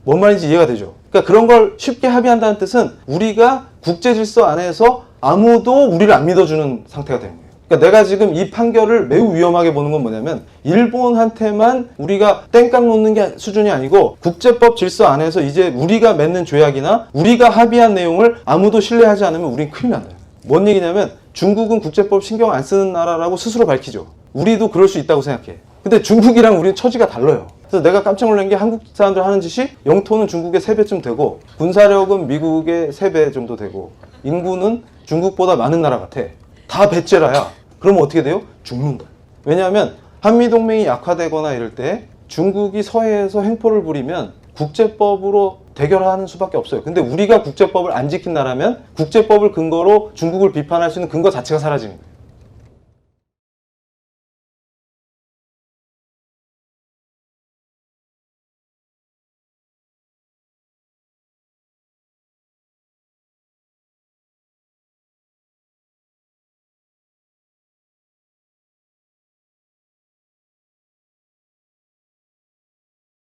A: 뭔 말인지 이해가 되죠? 그러니까 그런 걸 쉽게 합의한다는 뜻은 우리가 국제 질서 안에서 아무도 우리를 안 믿어주는 상태가 되는 거예요. 그러니까 내가 지금 이 판결을 매우 위험하게 보는 건 뭐냐면 일본한테만 우리가 땡깡 놓는 게 수준이 아니고 국제법 질서 안에서 이제 우리가 맺는 조약이나 우리가 합의한 내용을 아무도 신뢰하지 않으면 우린 큰일 난다. 뭔 얘기냐면 중국은 국제법 신경 안 쓰는 나라라고 스스로 밝히죠. 우리도 그럴 수 있다고 생각해. 근데 중국이랑 우리는 처지가 달라요. 그래서 내가 깜짝 놀란 게 한국 사람들 하는 짓이 영토는 중국의 3배쯤 되고 군사력은 미국의 3배 정도 되고 인구는 중국보다 많은 나라 같아. 다 배째라야. 그러면 어떻게 돼요? 죽는다. 왜냐하면 한미동맹이 약화되거나 이럴 때 중국이 서해에서 횡포를 부리면 국제법으로 대결하는 수밖에 없어요. 근데 우리가 국제법을 안 지킨 나라면 국제법을 근거로 중국을 비판할 수 있는 근거 자체가 사라지는 거예요.